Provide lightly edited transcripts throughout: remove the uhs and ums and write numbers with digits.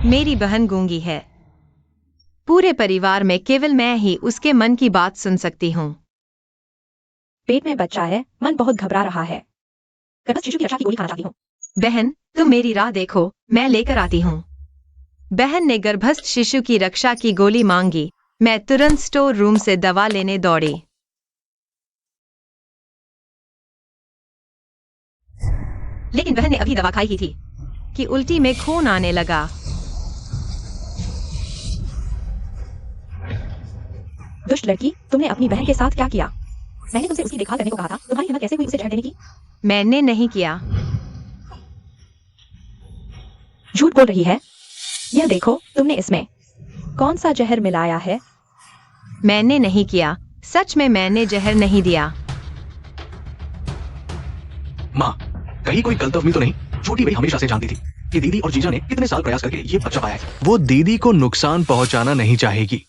मेरी बहन गूंगी है। पूरे परिवार में केवल मैं ही उसके मन की बात सुन सकती हूँ। पेट में बच्चा है, मन बहुत घबरा रहा है। गर्भस्थ शिशु की रक्षा की गोली खाना चाहती हूँ। बहन, तुम मेरी राह देखो, मैं लेकर आती हूँ। बहन ने गर्भस्थ शिशु की रक्षा की गोली मांगी। मैं तुरंत स्टोर रूम से दवा लेने दौड़ी। लेकिन बहन ने अभी दवा खाई ही थी कि उल्टी में खून आने लगा। दुष्ट लड़की, तुमने अपनी बहन के साथ क्या किया? मैंने तुमसे उसकी देखभाल करने को कहा था। तुम्हारी हिम्मत कैसे हुई उसे जहर देने की? मैंने नहीं किया। झूठ बोल रही है। यह देखो, तुमने इसमें कौन सा जहर मिलाया है? मैंने नहीं किया। सच में मैंने जहर नहीं दिया। माँ, कहीं कोई गलतफहमी तो नहीं? छोटी बहन हमेशा से जानती थी कि दीदी और जीजा ने कितने साल प्रयास करके ये बच्चा पाया है। वो दीदी को नुकसान पहुंचाना नहीं चाहेगी।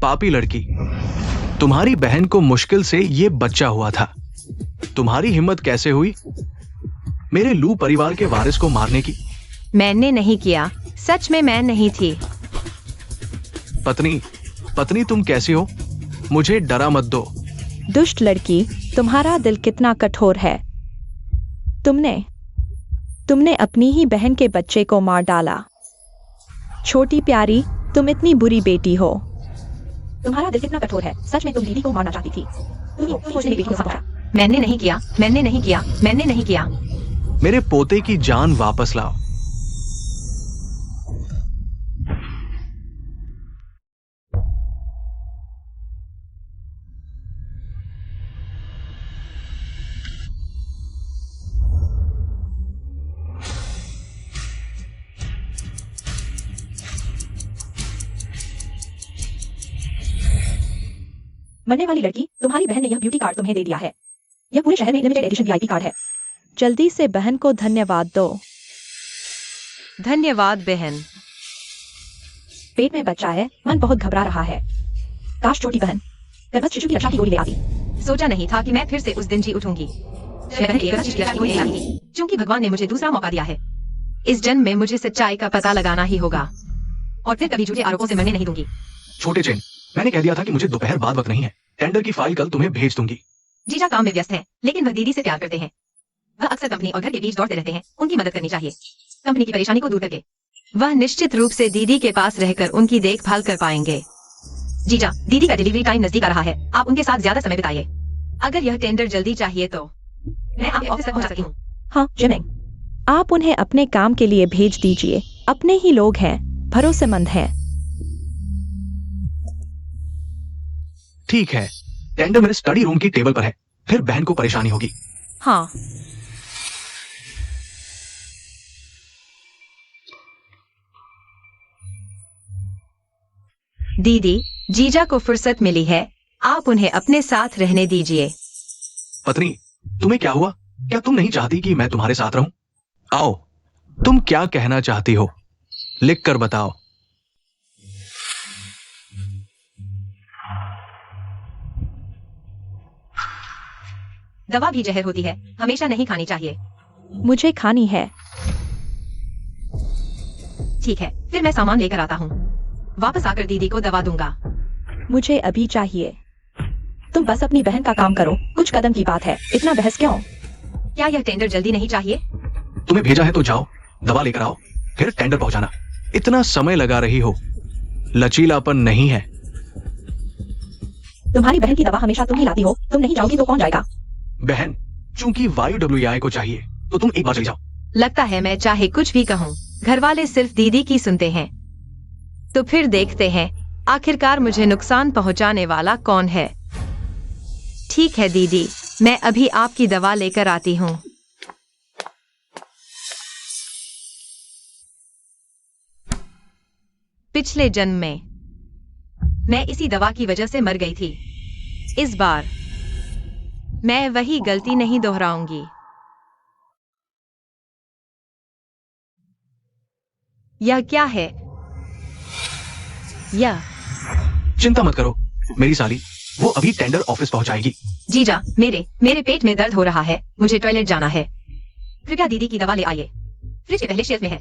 पापी लड़की, तुम्हारी बहन को मुश्किल से ये बच्चा हुआ था। तुम्हारी हिम्मत कैसे हुई मेरे लू परिवार के वारिस को मारने की? मैंने नहीं किया। सच में मैं नहीं थी। पत्नी, तुम कैसी हो? मुझे डरा मत दो। दुष्ट लड़की, तुम्हारा दिल कितना कठोर है। तुमने अपनी ही बहन के बच्चे को मार डाला। छोटी प्यारी, तुम इतनी बुरी बेटी हो। तुम्हारा दिल कितना कठोर है। सच में तुम दीदी को मारना चाहती थी। तुमने बेटी को मारा। मैंने नहीं किया। मैंने नहीं किया। मैंने नहीं किया। मेरे पोते की जान वापस लाओ। मरने वाली लड़की, तुम्हारी बहन ने यह ब्यूटी कार्ड तुम्हें दे दिया है। यह पूरे शहर में लिमिटेड एडिशन वीआईपी कार्ड है। जल्दी से बहन को धन्यवाद दो। धन्यवाद बहन। पेट में बच्चा है, मन बहुत घबरा रहा है। काश छोटी बहन गर्भस्थ शिशु की रक्षा की गोली ले आती। सोचा नहीं था कि मैं फिर से उस दिन जी उठूंगी। मैं बहन की गर्भस्थ शिशु की रक्षा की गोली ले आई थी, क्योंकि भगवान ने मुझे दूसरा मौका दिया है। इस जन्म में मुझे सच्चाई का पता लगाना ही होगा और फिर कभी झूठे आरोपों से मरने नहीं दूंगी। छोटे चेन, मैंने कह दिया था कि मुझे दोपहर बाद वक्त नहीं है। टेंडर की फाइल कल तुम्हें भेज दूंगी। जीजा काम में व्यस्त हैं, लेकिन वह दीदी से प्यार करते हैं। वह अक्सर कंपनी और घर के बीच दौड़ते रहते हैं। उनकी मदद करनी चाहिए, कंपनी की परेशानी को दूर करके। वह निश्चित रूप से दीदी के पास रहकर उनकी देखभाल कर पाएंगे। जीजा, दीदी का डिलीवरी टाइम नजदीक आ रहा है। आप उनके साथ ज्यादा समय बिताइए। अगर यह टेंडर जल्दी चाहिए तो मैं आपके ऑफिस तक पहुंच सकती हूँ। हाँ जिमिंग, आप उन्हें अपने काम के लिए भेज दीजिए। अपने ही लोग हैं, भरोसेमंद हैं। ठीक है, टेंडर मेरे स्टडी रूम की टेबल पर है। फिर बहन को परेशानी होगी। हाँ। दीदी, जीजा को फुर्सत मिली है। आप उन्हें अपने साथ रहने दीजिए। पत्नी, तुम्हें क्या हुआ? क्या तुम नहीं चाहती कि मैं तुम्हारे साथ रहूं? आओ, तुम क्या कहना चाहती हो? लिख कर बताओ। दवा भी जहर होती है, हमेशा नहीं खानी चाहिए। मुझे खानी है। ठीक है, फिर मैं सामान लेकर आता हूँ। वापस आकर दीदी को दवा दूंगा। मुझे अभी चाहिए। तुम बस अपनी बहन का काम करो। कुछ कदम की बात है, इतना बहस क्यों? क्या यह टेंडर जल्दी नहीं चाहिए? तुम्हें भेजा है तो जाओ, दवा लेकर आओ, फिर टेंडर पहुंचाना। इतना समय लगा रही हो, लचीलापन नहीं है। तुम्हारी बहन की दवा हमेशा तुम ही लाती हो। तुम नहीं जाओगी तो कौन जाएगा? बहन, चूंकि YWI को चाहिए तो तुम एक बार चली जाओ। लगता है मैं चाहे कुछ भी कहूँ, घर वाले सिर्फ दीदी की सुनते हैं। तो फिर देखते हैं आखिरकार मुझे नुकसान पहुंचाने वाला कौन है। ठीक है दीदी, मैं अभी आपकी दवा लेकर आती हूँ। पिछले जन्म में मैं इसी दवा की वजह से मर गई थी। इस बार मैं वही गलती नहीं दोहराऊंगी। यह क्या है? यह चिंता मत करो मेरी साली, वो अभी टेंडर ऑफिस पहुंचाएगी। जीजा, मेरे पेट में दर्द हो रहा है। मुझे टॉयलेट जाना है। कृपया दीदी की दवा ले आइए। फ्रिज के पहले शेल्फ में है।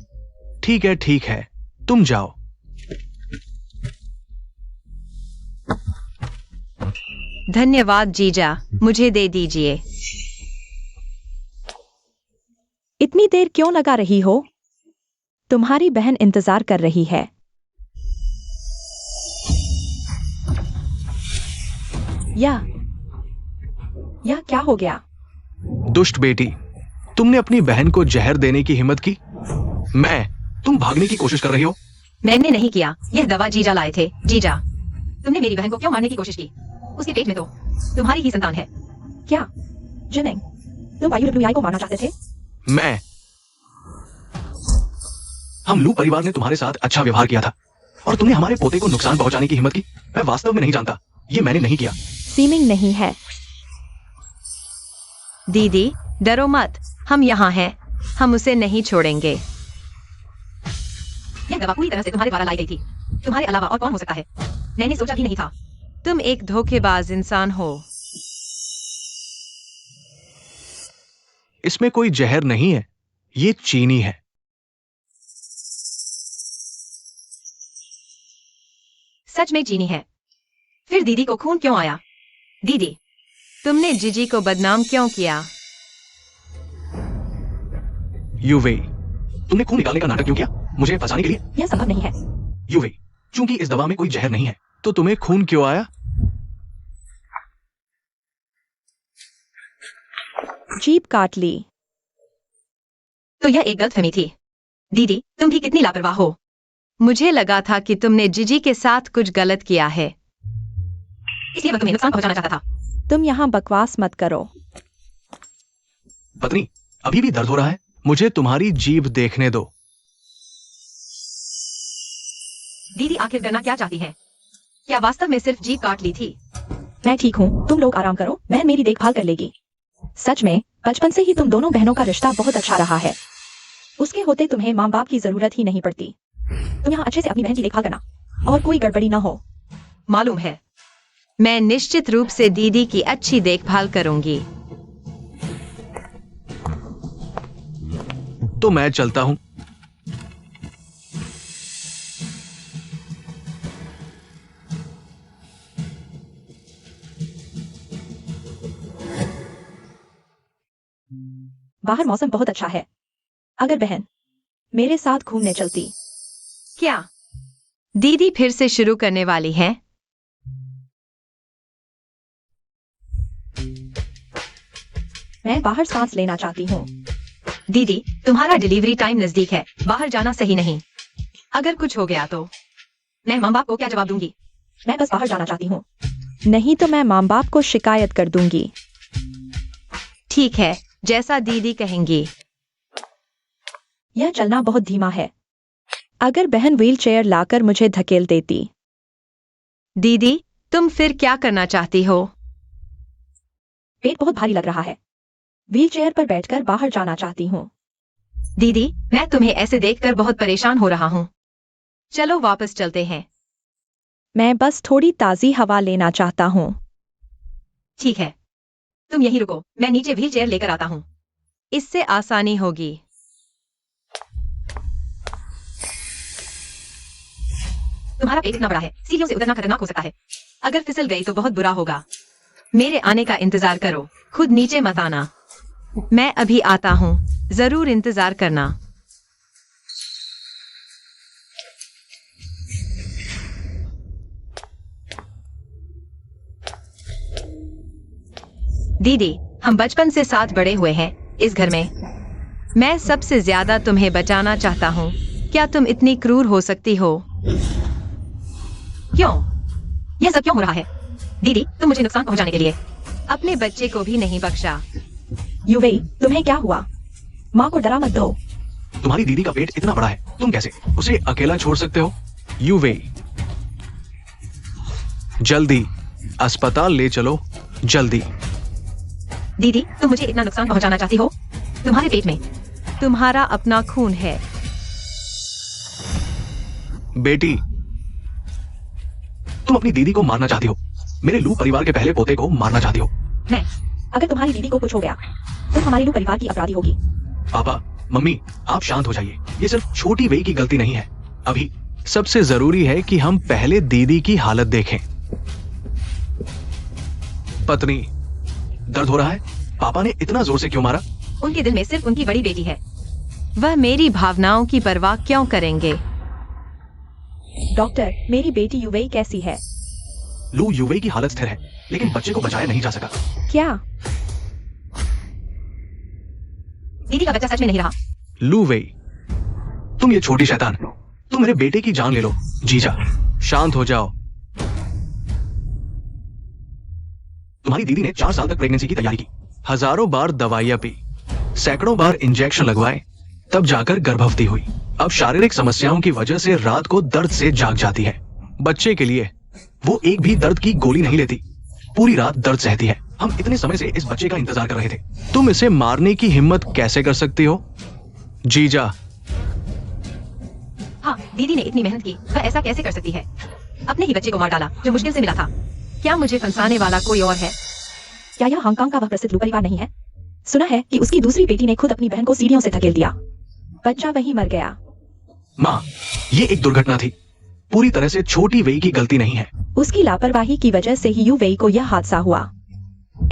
ठीक है, तुम जाओ। धन्यवाद जीजा, मुझे दे दीजिए। इतनी देर क्यों लगा रही हो? तुम्हारी बहन इंतजार कर रही है। या क्या हो गया? दुष्ट बेटी, तुमने अपनी बहन को जहर देने की हिम्मत की। तुम भागने की कोशिश कर रही हो। मैंने नहीं किया, यह दवा जीजा लाए थे। जीजा, तुमने मेरी बहन को क्यों मारने की कोशिश की? उसके पेट में तो तुम्हारी ही संतान है। क्या जिनिंग, तुम वायुडब्ल्यूआई को मारना चाहते थे? हम लू परिवार ने तुम्हारे साथ अच्छा व्यवहार किया था और तुमने हमारे पोते को नुकसान पहुंचाने की हिम्मत की। मैं वास्तव में नहीं जानता, ये मैंने नहीं किया। सीमिंग नहीं है। दीदी, डरो मत, हम यहाँ हैं। हम उसे नहीं छोड़ेंगे। यह दवा पूरी तरह से तुम्हारे द्वारा लाई गई थी। तुम्हारे अलावा और कौन हो सकता है? मैंने सोचा भी नहीं था। तुम एक धोखेबाज इंसान हो। इसमें कोई जहर नहीं है, ये चीनी है। सच में चीनी है? फिर दीदी को खून क्यों आया? दीदी, तुमने जीजी को बदनाम क्यों किया? यूवे, तुमने खून निकालने का नाटक क्यों किया? मुझे फंसाने के लिए? यह संभव नहीं है। यूवे, चूंकि इस दवा में कोई जहर नहीं है, तो तुम्हें खून क्यों आया? जीभ काट ली। तो यह एक गलतफहमी थी। दीदी, तुम भी कितनी लापरवाह हो। मुझे लगा था कि तुमने जीजी के साथ कुछ गलत किया है, इसलिए वह तुम्हें नुकसान पहुंचाना चाहता था। तुम यहाँ बकवास मत करो। पत्नी, अभी भी दर्द हो रहा है? मुझे तुम्हारी जीभ देखने दो। दीदी आखिर करना क्या चाहती है? क्या वास्तव में सिर्फ जीभ काट ली थी? मैं ठीक हूँ, तुम लोग आराम करो, बहन मेरी देखभाल कर लेगी। सच में बचपन से ही तुम दोनों बहनों का रिश्ता बहुत अच्छा रहा है। उसके होते तुम्हें माँ बाप की जरूरत ही नहीं पड़ती। तुम यहाँ अच्छे से अपनी बहन की देखभाल करना और कोई गड़बड़ी ना हो। मालूम है, मैं निश्चित रूप से दीदी की अच्छी देखभाल करूंगी। तो मैं चलता हूं। बाहर मौसम बहुत अच्छा है। अगर बहन मेरे साथ घूमने चलती। क्या दीदी फिर से शुरू करने वाली है? मैं बाहर सांस लेना चाहती हूँ। दीदी, तुम्हारा डिलीवरी टाइम नजदीक है, बाहर जाना सही नहीं। अगर कुछ हो गया तो मैं माँ बाप को क्या जवाब दूंगी? मैं बस बाहर जाना चाहती हूँ। नहीं तो मैं माँ बाप को शिकायत कर दूंगी। ठीक है, जैसा दीदी कहेंगी। यह चलना बहुत धीमा है। अगर बहन व्हील चेयर लाकर मुझे धकेल देती। दीदी, तुम फिर क्या करना चाहती हो? पेट बहुत भारी लग रहा है। व्हील चेयर पर बैठकर बाहर जाना चाहती हूँ। दीदी, मैं तुम्हें ऐसे देखकर बहुत परेशान हो रहा हूँ। चलो वापस चलते हैं। मैं बस थोड़ी ताजी हवा लेना चाहता हूँ। ठीक है, तुम यहीं रुको, मैं नीचे व्हील चेयर लेकर आता हूँ। इससे आसानी होगी। तुम्हारा पेट इतना बड़ा है, सीढ़ियों से उतरना खतरनाक हो सकता है। अगर फिसल गई तो बहुत बुरा होगा। मेरे आने का इंतजार करो, खुद नीचे मत आना। मैं अभी आता हूँ, जरूर इंतजार करना। दीदी, हम बचपन से साथ बड़े हुए हैं इस घर में। मैं सबसे ज्यादा तुम्हें बचाना चाहता हूँ। क्या तुम इतनी क्रूर हो सकती हो? क्यों? यह सब क्यों हो रहा है? दीदी, तुम मुझे नुकसान पहुंचाने के लिए अपने बच्चे को भी नहीं बख्शा। युवे, तुम्हें क्या हुआ? माँ को डरा मत दो। तुम्हारी दीदी का पेट इतना बड़ा है, तुम कैसे उसे अकेला छोड़ सकते हो? यूवे, जल्दी अस्पताल ले चलो, जल्दी। दीदी, तुम मुझे इतना नुकसान पहुंचाना चाहती हो? तुम्हारे पेट में तुम्हारा अपना खून है। बेटी, तुम अपनी दीदी को मारना चाहती हो, मेरे लू परिवार के पहले पोते को मारना चाहती हो। मैं अगर तुम्हारी दीदी को कुछ हो गया तो हमारे लू परिवार की अपराधी होगी। पापा, मम्मी, आप शांत हो जाइए। ये सिर्फ छोटी वेई की गलती नहीं है। अभी सबसे जरूरी है कि हम पहले दीदी की हालत देखें। पत्नी, दर्द हो रहा है? पापा ने इतना जोर से क्यों मारा? उनके दिल में सिर्फ उनकी बड़ी बेटी है। वह मेरी भावनाओं की परवाह क्यों करेंगे? डॉक्टर, मेरी बेटी युवेई कैसी है? लू, युवेई की हालत स्थिर है, लेकिन बच्चे को बचाया नहीं जा सका। क्या? दीदी का बच्चा सच में नहीं रहा। लू वेई, तुम ये छोटी शैतान, तुम मेरे बेटे की जान ले लो। जीजा, शांत हो जाओ। तुम्हारी दीदी ने 4 साल तक प्रेगनेंसी की तैयारी की, हजारों बार दवाइयां पी, सैकड़ों बार इंजेक्शन लगवाए, तब जाकर गर्भवती हुई। अब शारीरिक समस्याओं की वजह से रात को दर्द से जाग जाती है। बच्चे के लिए वो एक भी दर्द की गोली नहीं लेती, पूरी रात दर्द सहती है। हम इतने समय से इस बच्चे का इंतजार कर रहे थे। तुम इसे मारने की हिम्मत कैसे कर सकती हो? जीजा, हाँ, दीदी ने इतनी मेहनत की, वह ऐसा कैसे कर सकती है? अपने ही बच्चे को मार डाला जो मुश्किल से मिला था। क्या मुझे फंसाने वाला कोई और है? क्या यह हांगकांग का वह प्रसिद्ध लू परिवार नहीं है? सुना है कि उसकी दूसरी बेटी ने खुद अपनी बहन को सीढ़ियों से धकेल दिया, बच्चा वहीं मर गया। माँ, ये एक दुर्घटना थी, पूरी तरह से छोटी वेई की गलती नहीं है। उसकी लापरवाही की वजह से ही युवेई को यह हादसा हुआ।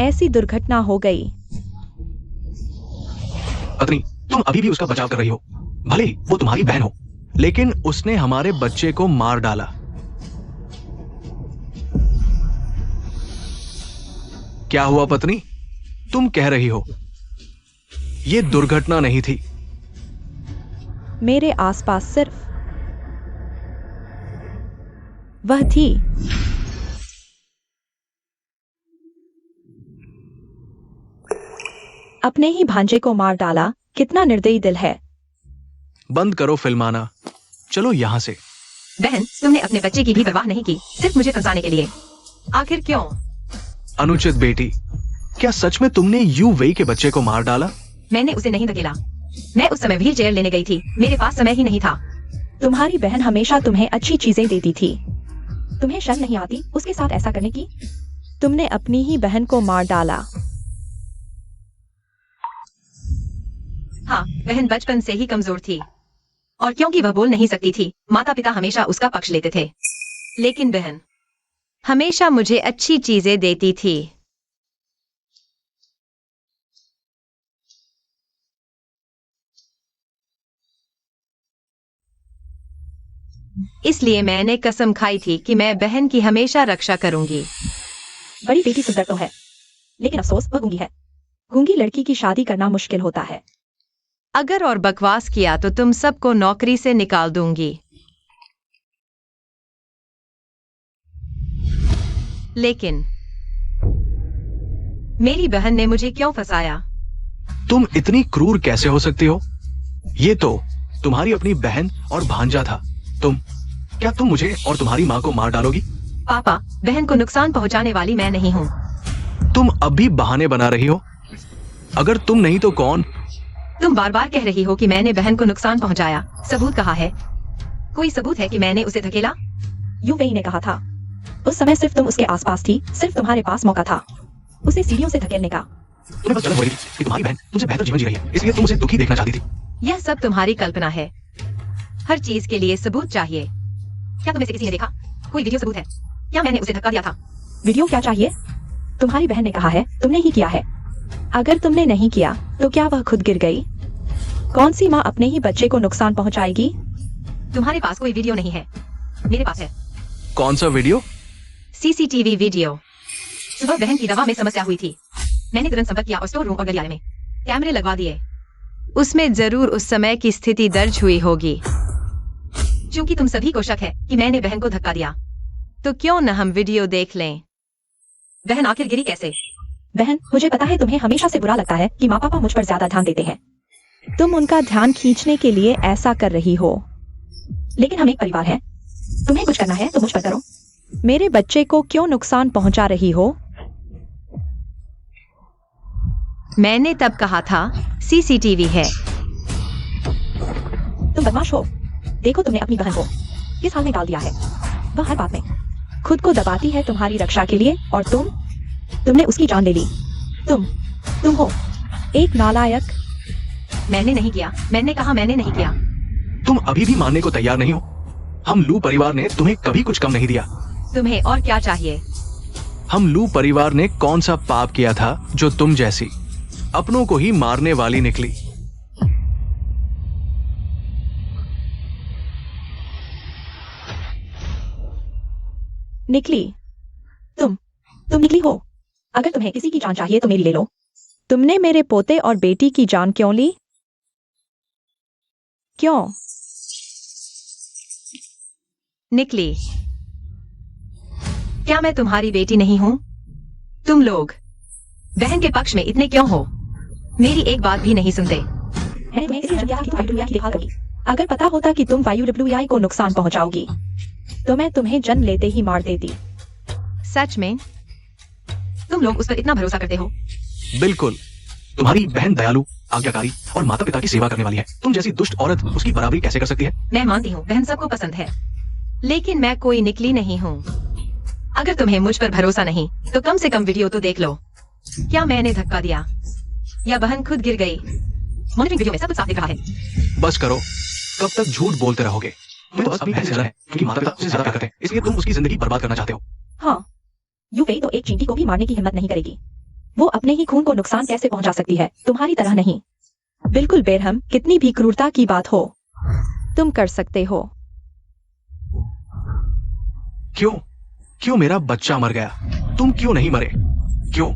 ऐसी दुर्घटना हो गई। पत्नी, तुम अभी भी उसका बचाव कर रही हो, भले ही वो तुम्हारी बहन हो, लेकिन उसने हमारे बच्चे को मार डाला। क्या हुआ पत्नी? तुम कह रही हो ये दुर्घटना नहीं थी। मेरे आसपास सिर्फ वह थी। अपने ही भांजे को मार डाला, कितना निर्दयी दिल है। बंद करो फिल्माना, चलो यहां से। बहन, तुमने अपने बच्चे की भी परवाह नहीं की, सिर्फ मुझे फंसाने के लिए। आखिर क्यों? अनुचित बेटी, क्या सच में तुमने यू वेई के बच्चे को मार डाला? मैंने उसे नहीं धकेला। मैं उस समय व्हील चेयर लेने गई थी, मेरे पास समय ही नहीं था। तुम्हारी बहन हमेशा तुम्हें अच्छी चीजें देती थी, तुम्हें शर्म नहीं आती उसके साथ ऐसा करने की? तुमने अपनी ही बहन को मार डाला। हाँ, बहन बचपन से ही कमजोर थी, और क्योंकि वह बोल नहीं सकती थी, माता पिता हमेशा उसका पक्ष लेते थे। लेकिन बहन हमेशा मुझे अच्छी चीजें देती थी। इसलिए मैंने कसम खाई थी कि मैं बहन की हमेशा रक्षा करूंगी। बड़ी बेटी सुंदर तो है, लेकिन अफसोस वह गूंगी है। गूंगी लड़की की शादी करना मुश्किल होता है। अगर और बकवास किया तो तुम सबको नौकरी से निकाल दूंगी। लेकिन मेरी बहन ने मुझे क्यों फंसाया? तुम इतनी क्रूर कैसे हो सकती हो? ये तो तुम्हारी अपनी बहन और भांजा था। क्या तुम मुझे और तुम्हारी माँ को मार डालोगी? पापा, बहन को नुकसान पहुंचाने वाली मैं नहीं हूँ। तुम अब भी बहाने बना रही हो। अगर तुम नहीं तो कौन? तुम बार बार कह रही हो कि मैंने बहन को नुकसान पहुंचाया। सबूत कहाँ है? कोई सबूत है कि मैंने उसे धकेला? युवेई ने कहा था, उस समय सिर्फ तुम उसके आसपास थी, सिर्फ तुम्हारे पास मौका था उसे सीढ़ियों से धकेलने का। तुम्हें बस जलन हो रही थी कि तुम्हारी बहन तुमसे बेहतर जीवन जी रही है, इसलिए तुम उसे दुखी देखना चाहती थी। यह सब तुम्हारी कल्पना है। हर चीज के लिए सबूत चाहिए। क्या तुम्हें से किसी ने देखा? कोई वीडियो सबूत है? क्या मैंने उसे धक्का दिया था? वीडियो क्या चाहिए? तुम्हारी बहन ने कहा है तुमने ही किया है। अगर तुमने नहीं किया तो क्या वह खुद गिर गई? कौन सी माँ अपने ही बच्चे को नुकसान पहुंचाएगी? तुम्हारे पास कोई वीडियो नहीं है, मेरे पास है। कौन सा वीडियो? CCTV video. सुबह बहन की दवा में समस्या हुई थी, मैंने तुरंत संपर्क किया और स्टोर रूम और गलियारे में कैमरे लगवा दिए। उसमें जरूर उस समय की स्थिति दर्ज हुई होगी। क्योंकि तुम सभी को शक है कि मैंने बहन को धक्का दिया, तो क्यों न हम वीडियो देख लें? बहन आखिर गिरी कैसे? बहन, मुझे पता है तुम्हें हमेशा से बुरा लगता है कि माँ पापा मुझ पर ज्यादा ध्यान देते हैं। तुम उनका ध्यान खींचने के लिए ऐसा कर रही हो, लेकिन हम एक परिवार हैं। तुम्हें कुछ करना है तो मुझ पर करो। मेरे बच्चे को क्यों नुकसान पहुंचा रही हो? मैंने तब कहा था सीसीटीवी है। तुम बदमाश हो। देखो तुमने अपनी बहन को किस हाल में डाल दिया है। वह हर बात में खुद को दबाती है तुम्हारी रक्षा के लिए, और तुमने उसकी जान ले ली। तुम हो एक नालायक। मैंने नहीं किया, मैंने कहा मैंने नहीं किया। तुम अभी भी मानने को तैयार नहीं हो? हम लू परिवार ने तुम्हें कभी कुछ कम नहीं दिया। तुम्हें और क्या चाहिए? हम लू परिवार ने कौन सा पाप किया था जो तुम जैसी अपनों को ही मारने वाली निकली? निकली? तुम निकली हो? अगर तुम्हें किसी की जान चाहिए तो मेरी ले लो। तुमने मेरे पोते और बेटी की जान क्यों ली? क्यों? निकली, क्या मैं तुम्हारी बेटी नहीं हूँ? तुम लोग बहन के पक्ष में इतने क्यों हो? मेरी एक बात भी नहीं सुनते। मैंने तुम्हें इसलिए किया कि तुम YWI की देखभाल करोगी। अगर पता होता कि तुम YWI को नुकसान पहुंचाओगी तो मैं तुम्हें जन्म लेते ही मार देती। सच में? तुम लोग उस पर इतना भरोसा करते हो? बिल्कुल। तुम्हारी बहन दयालु, आज्ञाकारी और माता पिता की सेवा करने वाली है। तुम जैसी दुष्ट औरत उसकी बराबरी कैसे कर सकती है? मैं मानती हूँ बहन सबको पसंद है, लेकिन मैं कोई निकली नहीं हूँ। अगर तुम्हें मुझ पर भरोसा नहीं तो कम से कम वीडियो तो देख लो। क्या मैंने धक्का दिया या बहन खुद गिर गई? मॉनिटरिंग वीडियो में सब कुछ साफ दिख रहा है। बस करो, कब तक झूठ बोलते रहोगे? तुम्हें तो बस अपनी बहन से ज्यादा है, क्योंकि माता पिता उससे ज्यादा प्यार करते हैं, इसलिए तुम उसकी जिंदगी बर्बाद करना चाहते हो। हाँ, यूफेई तो एक चींटी को भी मारने की हिम्मत नहीं करेगी। वो अपने ही खून को नुकसान कैसे पहुंचा सकती है? तुम्हारी तरह नहीं। बिल्कुल बेरहम, कितनी भी क्रूरता की बात हो तुम कर सकते हो। क्यों मेरा बच्चा मर गया? तुम क्यों नहीं मरे? क्यों?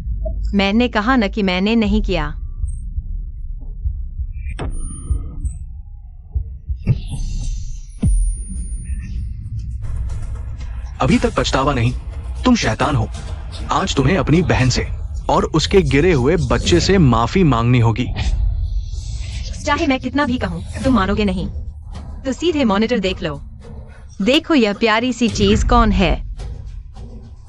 मैंने कहा न कि मैंने नहीं किया। अभी तक पछतावा नहीं? तुम शैतान हो। आज तुम्हें अपनी बहन से और उसके गिरे हुए बच्चे से माफी मांगनी होगी। चाहे मैं कितना भी कहूँ तुम मानोगे नहीं, तो सीधे मॉनिटर देख लो। देखो यह प्यारी सी चीज कौन है।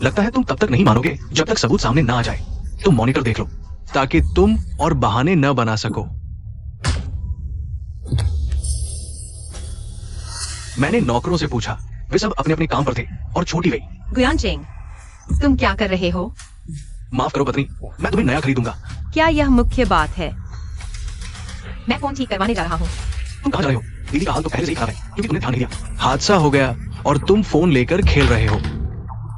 लगता है तुम तब तक नहीं मानोगे जब तक सबूत सामने ना आ जाए। तुम मॉनिटर देख लो ताकि तुम और बहाने न बना सको। मैंने नौकरों से पूछा, वे सब अपने अपने काम पर थे और छोटी गई। गुयान चेंग, तुम क्या कर रहे हो? माफ करो पत्नी, मैं तुम्हें नया खरीदूंगा। क्या यह मुख्य बात है? मैं फोन ठीक करवाने जा रहा हूँ। तुम कहाँ जा रहे हो? दीदी का हाल तो पहले से ही खराब है क्योंकि तुमने ध्यान नहीं दिया। हादसा हो गया और तुम फोन लेकर खेल रहे हो।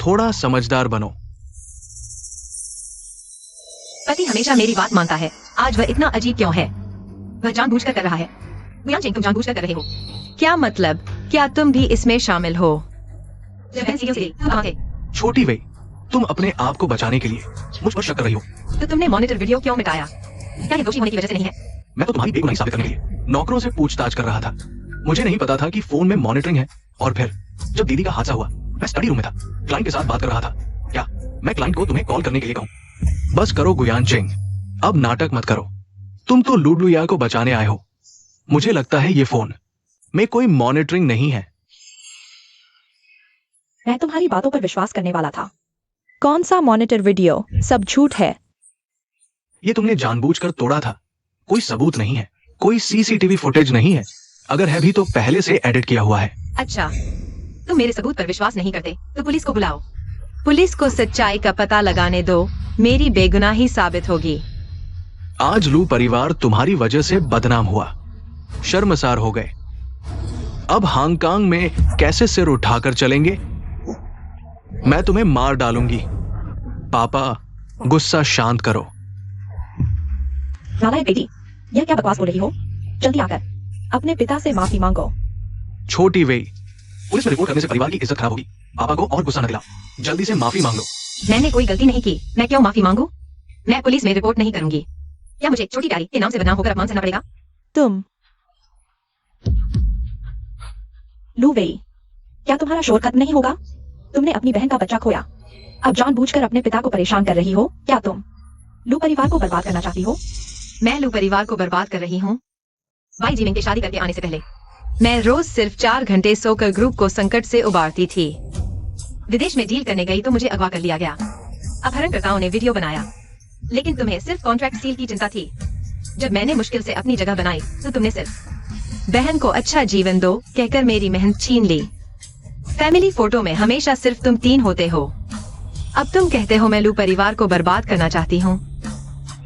थोड़ा समझदार बनो। पति हमेशा मेरी बात मानता है, आज वह इतना अजीब क्यों है? वह जानबूझकर कर रहा है। गुयान चेंग, तुम जानबूझकर कर रहे हो। क्या मतलब? क्या तुम भी इसमें शामिल हो? जब बहन सीरियस गिरी, तुम कहाँ थे? छोटी वही, तुम अपने आप को बचाने के लिए मुझ पर शक कर रही हो। तो तुमने मॉनिटर वीडियो क्यों मिटाया? क्या ये दोषी होने की वजह से नहीं है? मैं तो तुम्हारी बेगुनाही साबित करने के लिए नौकरों से पूछताछ कर रहा था। मुझे नहीं पता था कि फोन में मॉनिटरिंग है। और फिर जब दीदी का हादसा हुआ, मैं स्टडी रूम में था, क्लाइंट के साथ बात कर रहा था। क्या मैं क्लाइंट को तुम्हें कॉल करने के लिए कहूँ? बस करो गुयान चेंग, अब नाटक मत करो। तुम तो लुडलुया को बचाने आए हो। मुझे लगता है ये फोन में कोई मॉनिटरिंग नहीं है। मैं तुम्हारी बातों पर विश्वास करने वाला था। कौन सा मॉनिटर वीडियो? सब झूठ है। ये तुमने जानबूझकर तोड़ा था। कोई सबूत नहीं है, कोई सीसीटीवी फुटेज नहीं है। अगर है भी तो पहले से एडिट किया हुआ है। अच्छा, तुम मेरे सबूत पर विश्वास नहीं करते तो पुलिस को बुलाओ। पुलिस को सच्चाई का पता लगाने दो, मेरी बेगुनाही साबित होगी। आज लू परिवार तुम्हारी वजह से बदनाम हुआ, शर्मसार हो गए। अब हांगकांग में कैसे सिर उठाकर चलेंगे? मैं तुम्हें मार डालूंगी। पापा, गुस्सा शांत करो। नालायक बेटी, यह क्या बकवास बोल रही हो? जल्दी आकर अपने पिता से माफी मांगो। छोटी वेई, पुलिस में रिपोर्ट करने से परिवार की इज्जत खराब होगी। पापा को और गुस्सा न दिलाओ, जल्दी से माफी मांग लो। मैंने कोई गलती नहीं की, मैं क्यों माफी मांगू? मैं पुलिस में रिपोर्ट नहीं करूंगी। क्या मुझे छोटी प्यारी के नाम से बदनाम होकर अपमान सहना पड़ेगा? तुम लू वेई, क्या तुम्हारा शोर खत्म नहीं होगा? तुमने अपनी बहन का बच्चा खोया, अब जानबूझकर अपने पिता को परेशान कर रही हो। क्या तुम लू परिवार को बर्बाद करना चाहती हो? मैं लू परिवार को बर्बाद कर रही हूँ। वाई जीमिंग के शादी करके आने से पहले मैं रोज सिर्फ 4 घंटे सोकर ग्रुप को संकट से उबारती थी। विदेश में डील करने गई तो मुझे अगवा कर लिया गया। अपहरणकर्ताओं ने वीडियो बनाया, लेकिन तुम्हें सिर्फ कॉन्ट्रैक्ट सील की चिंता थी। जब मैंने मुश्किल से अपनी जगह बनाई तो तुमने सिर्फ बहन को अच्छा जीवन दो कहकर मेरी मेहनत छीन ली। फैमिली फोटो में हमेशा सिर्फ तुम 3 होते हो। अब तुम कहते हो मैं लू परिवार को बर्बाद करना चाहती हूँ।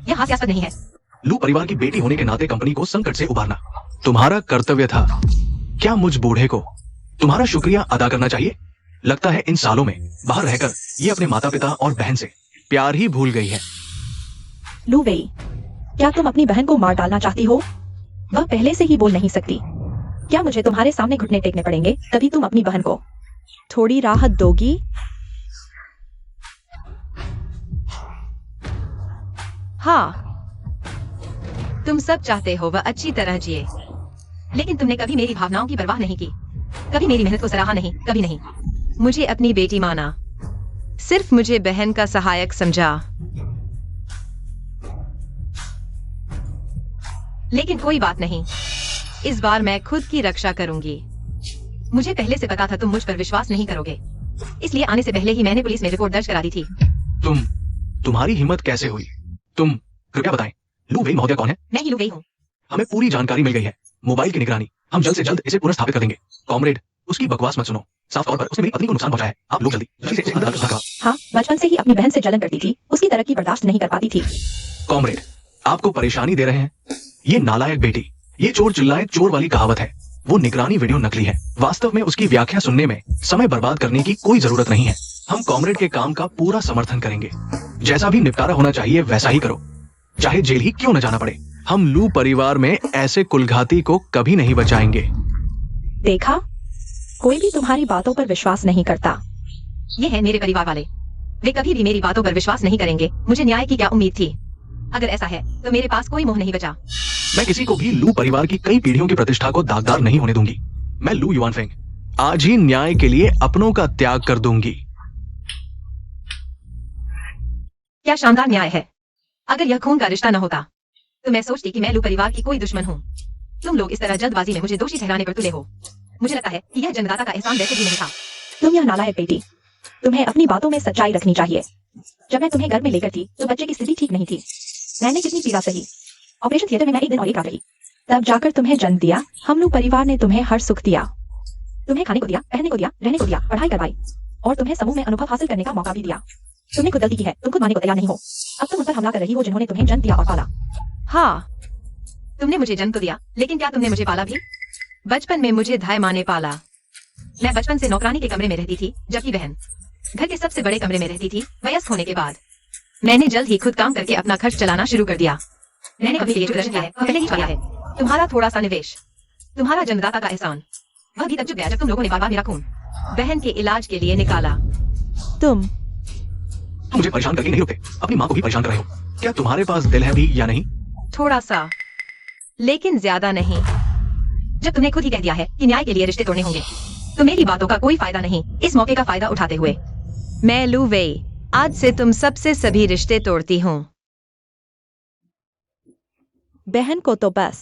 यह हास्यास्पद नहीं है। लू परिवार की बेटी होने के नाते कंपनी को संकट से उबारना तुम्हारा कर्तव्य था। क्या मुझ बूढ़े को तुम्हारा शुक्रिया अदा करना चाहिए? लगता है इन सालों में बाहर रहकर ये अपने माता पिता और बहन से प्यार ही भूल गई है। लू वेई, क्या तुम अपनी बहन को मार डालना चाहती हो? वह पहले से ही बोल नहीं सकती। क्या मुझे तुम्हारे सामने घुटने टेकने पड़ेंगे तभी तुम अपनी बहन को थोड़ी राहत दोगी? हाँ, तुम सब चाहते हो वह अच्छी तरह जिए, लेकिन तुमने कभी मेरी भावनाओं की परवाह नहीं की, कभी मेरी मेहनत को सराहा नहीं, कभी नहीं। मुझे अपनी बेटी माना, सिर्फ मुझे बहन का सहायक समझा। लेकिन कोई बात नहीं, इस बार मैं खुद की रक्षा करूंगी। मुझे पहले से पता था तुम मुझ पर विश्वास नहीं करोगे, इसलिए आने से पहले ही मैंने पुलिस में रिपोर्ट दर्ज करा दी थी। तुम्हारी हिम्मत कैसे हुई? तुम कृपया बताएं, लू वेई महोदय कौन है? मैं ही लू वेई हूँ। हमें पूरी जानकारी मिल गई है। मोबाइल की निगरानी, हम जल्द से जल्द इसे पुनर्स्थापित कर देंगे। कॉमरेड, उसकी बकवास मत सुनो। साफ तौर पर उसने मेरी पत्नी को नुकसान पहुंचाया है। आप लोग जल्दी जल्दी से इसे अंदर रखा। हाँ, बचपन से ही अपनी बहन से जलन करती थी, उसकी तरक्की बर्दाश्त नहीं कर पाती थी। कॉमरेड, आपको परेशानी दे रहे हैं ये नालायक बेटी। ये चोर चिल्लाए चोर वाली कहावत है। वो निगरानी वीडियो नकली है। वास्तव में उसकी व्याख्या सुनने में समय बर्बाद करने की कोई जरूरत नहीं है। हम कॉमरेड के काम का पूरा समर्थन करेंगे। जैसा भी निपटारा होना चाहिए वैसा ही करो, चाहे जेल ही क्यों न जाना पड़े। हम लू परिवार में ऐसे कुलघाती को कभी नहीं बचाएंगे। देखा, कोई भी तुम्हारी बातों पर विश्वास नहीं करता। ये है मेरे परिवार वाले, वे कभी भी मेरी बातों पर विश्वास नहीं करेंगे। मुझे न्याय की क्या उम्मीद थी? अगर ऐसा है तो मेरे पास कोई मोह नहीं बचा। मैं किसी को भी लू परिवार की कई पीढ़ियों की प्रतिष्ठा को दागदार नहीं होने दूंगी। मैं लू युआनफेंग आज ही न्याय के लिए अपनों का त्याग कर दूंगी। क्या शानदार न्याय है। अगर यह खून का रिश्ता न होता तो मैं सोचती कि मैं लू परिवार की कोई दुश्मन हूँ। तुम लोग इस तरह जल्दबाजी में मुझे दोषी ठहराने पर तुले हो। मुझे लगता है कि यह जन्मदाता का एहसान वैसे भी नहीं था। तुम यह नालायक बेटी, तुम्हें अपनी बातों में सच्चाई रखनी चाहिए। जब मैं तुम्हें घर में लेकर थी तो बच्चे की स्थिति ठीक नहीं थी। मैंने कितनी पीड़ा सही। ऑपरेशन थिएटर में मैं एक दिन और एक रात रही, तब जाकर तुम्हें जन्म दिया। हम लोग परिवार ने तुम्हें हर सुख दिया, तुम्हें खाने को दिया, पहनने को दिया, रहने को दिया, पढ़ाई करवाई और तुम्हें समूह में अनुभव हासिल करने का मौका भी दिया। तुमने खुद गलती की है, तुम खुद मानने को तैयार नहीं हो। अब तुम उन पर हमला कर रही हो जिन्होंने तुम्हें जन्म दिया और पाला। हाँ, तुमने मुझे जन्म तो दिया, लेकिन क्या तुमने मुझे पाला भी? बचपन में मुझे धाय माँ ने पाला। मैं बचपन से नौकरानी के कमरे में रहती थी, जबकि बहन घर के सबसे बड़े कमरे में रहती थी। वयस्क होने के बाद मैंने जल्द ही खुद काम करके अपना खर्च चलाना शुरू कर दिया। मैंने कभी ये प्रदर्शन किया है, पहले ही किया है। तुम्हारा थोड़ा सा निवेश, तुम्हारा जन्मदाता का एहसान, वह भी तब चुक गया जब तुम लोगों ने बार बार मेरा खून बहन के इलाज के लिए निकाला। तुम मुझे परेशान करके नहीं रुकते, अपनी माँ को भी परेशान कर रहे हो। क्या तुम्हारे पास दिल है भी या नहीं? थोड़ा सा, लेकिन ज्यादा नहीं। जब तुमने खुद ही कह दिया है कि न्याय के लिए रिश्ते तोड़ने होंगे, तो मेरी बातों का कोई फायदा नहीं। इस मौके का फायदा उठाते हुए मैं लू वेई आज से तुम सबसे सभी रिश्ते तोड़ती हूँ। बहन को तो बस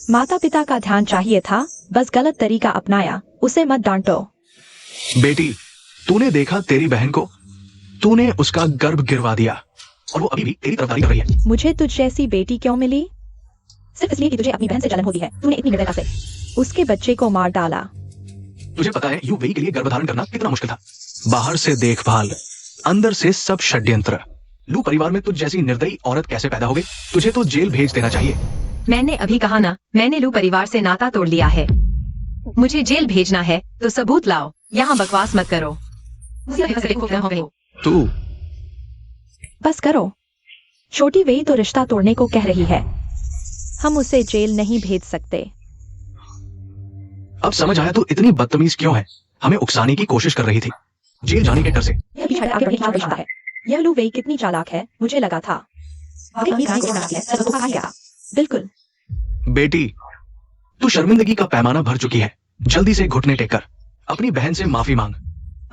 माता पिता का ध्यान चाहिए था, बस गलत तरीका अपनाया। उसे मत डांटो। बेटी, तूने देखा तेरी बहन को, तूने उसका गर्भ गिरवा दिया और वो अभी भी तेरी तरफदारी कर रही है। मुझे तुझ जैसी बेटी क्यों मिली? सिर्फ इसलिए कि तुझे अपनी बहन से जलन होती है। तूने इतनी निर्दयता से उसके बच्चे को मार डाला। तुझे पता है यू वेई के लिए गर्भधारण करना कितना मुश्किल था। बाहर से देखभाल, अंदर से सब षड्यंत्र। लू परिवार में तुझ जैसी निर्दयी औरत कैसे पैदा हो गई? तुझे तो जेल भेज देना चाहिए। मैंने अभी कहा ना, मैंने लू परिवार से नाता तोड़ लिया है। मुझे जेल भेजना है तो सबूत लाओ, यहाँ बकवास मत करो। तू बस करो। छोटी वेई तो रिश्ता तोड़ने को कह रही है। हम उसे जेल नहीं भेज सकते। अब समझ आया तू इतनी बदतमीज क्यों है। हमें उकसाने की कोशिश कर रही थी, जेल जाने के डर से। यह भी आगे बढ़ने की कोशिश है। यह लू वेई कितनी चालाक है, मुझे लगा था। बिल्कुल। बेटी, तू शर्मिंदगी का पैमाना भर चुकी है। जल्दी से घुटने टेक कर अपनी बहन से माफी मांग।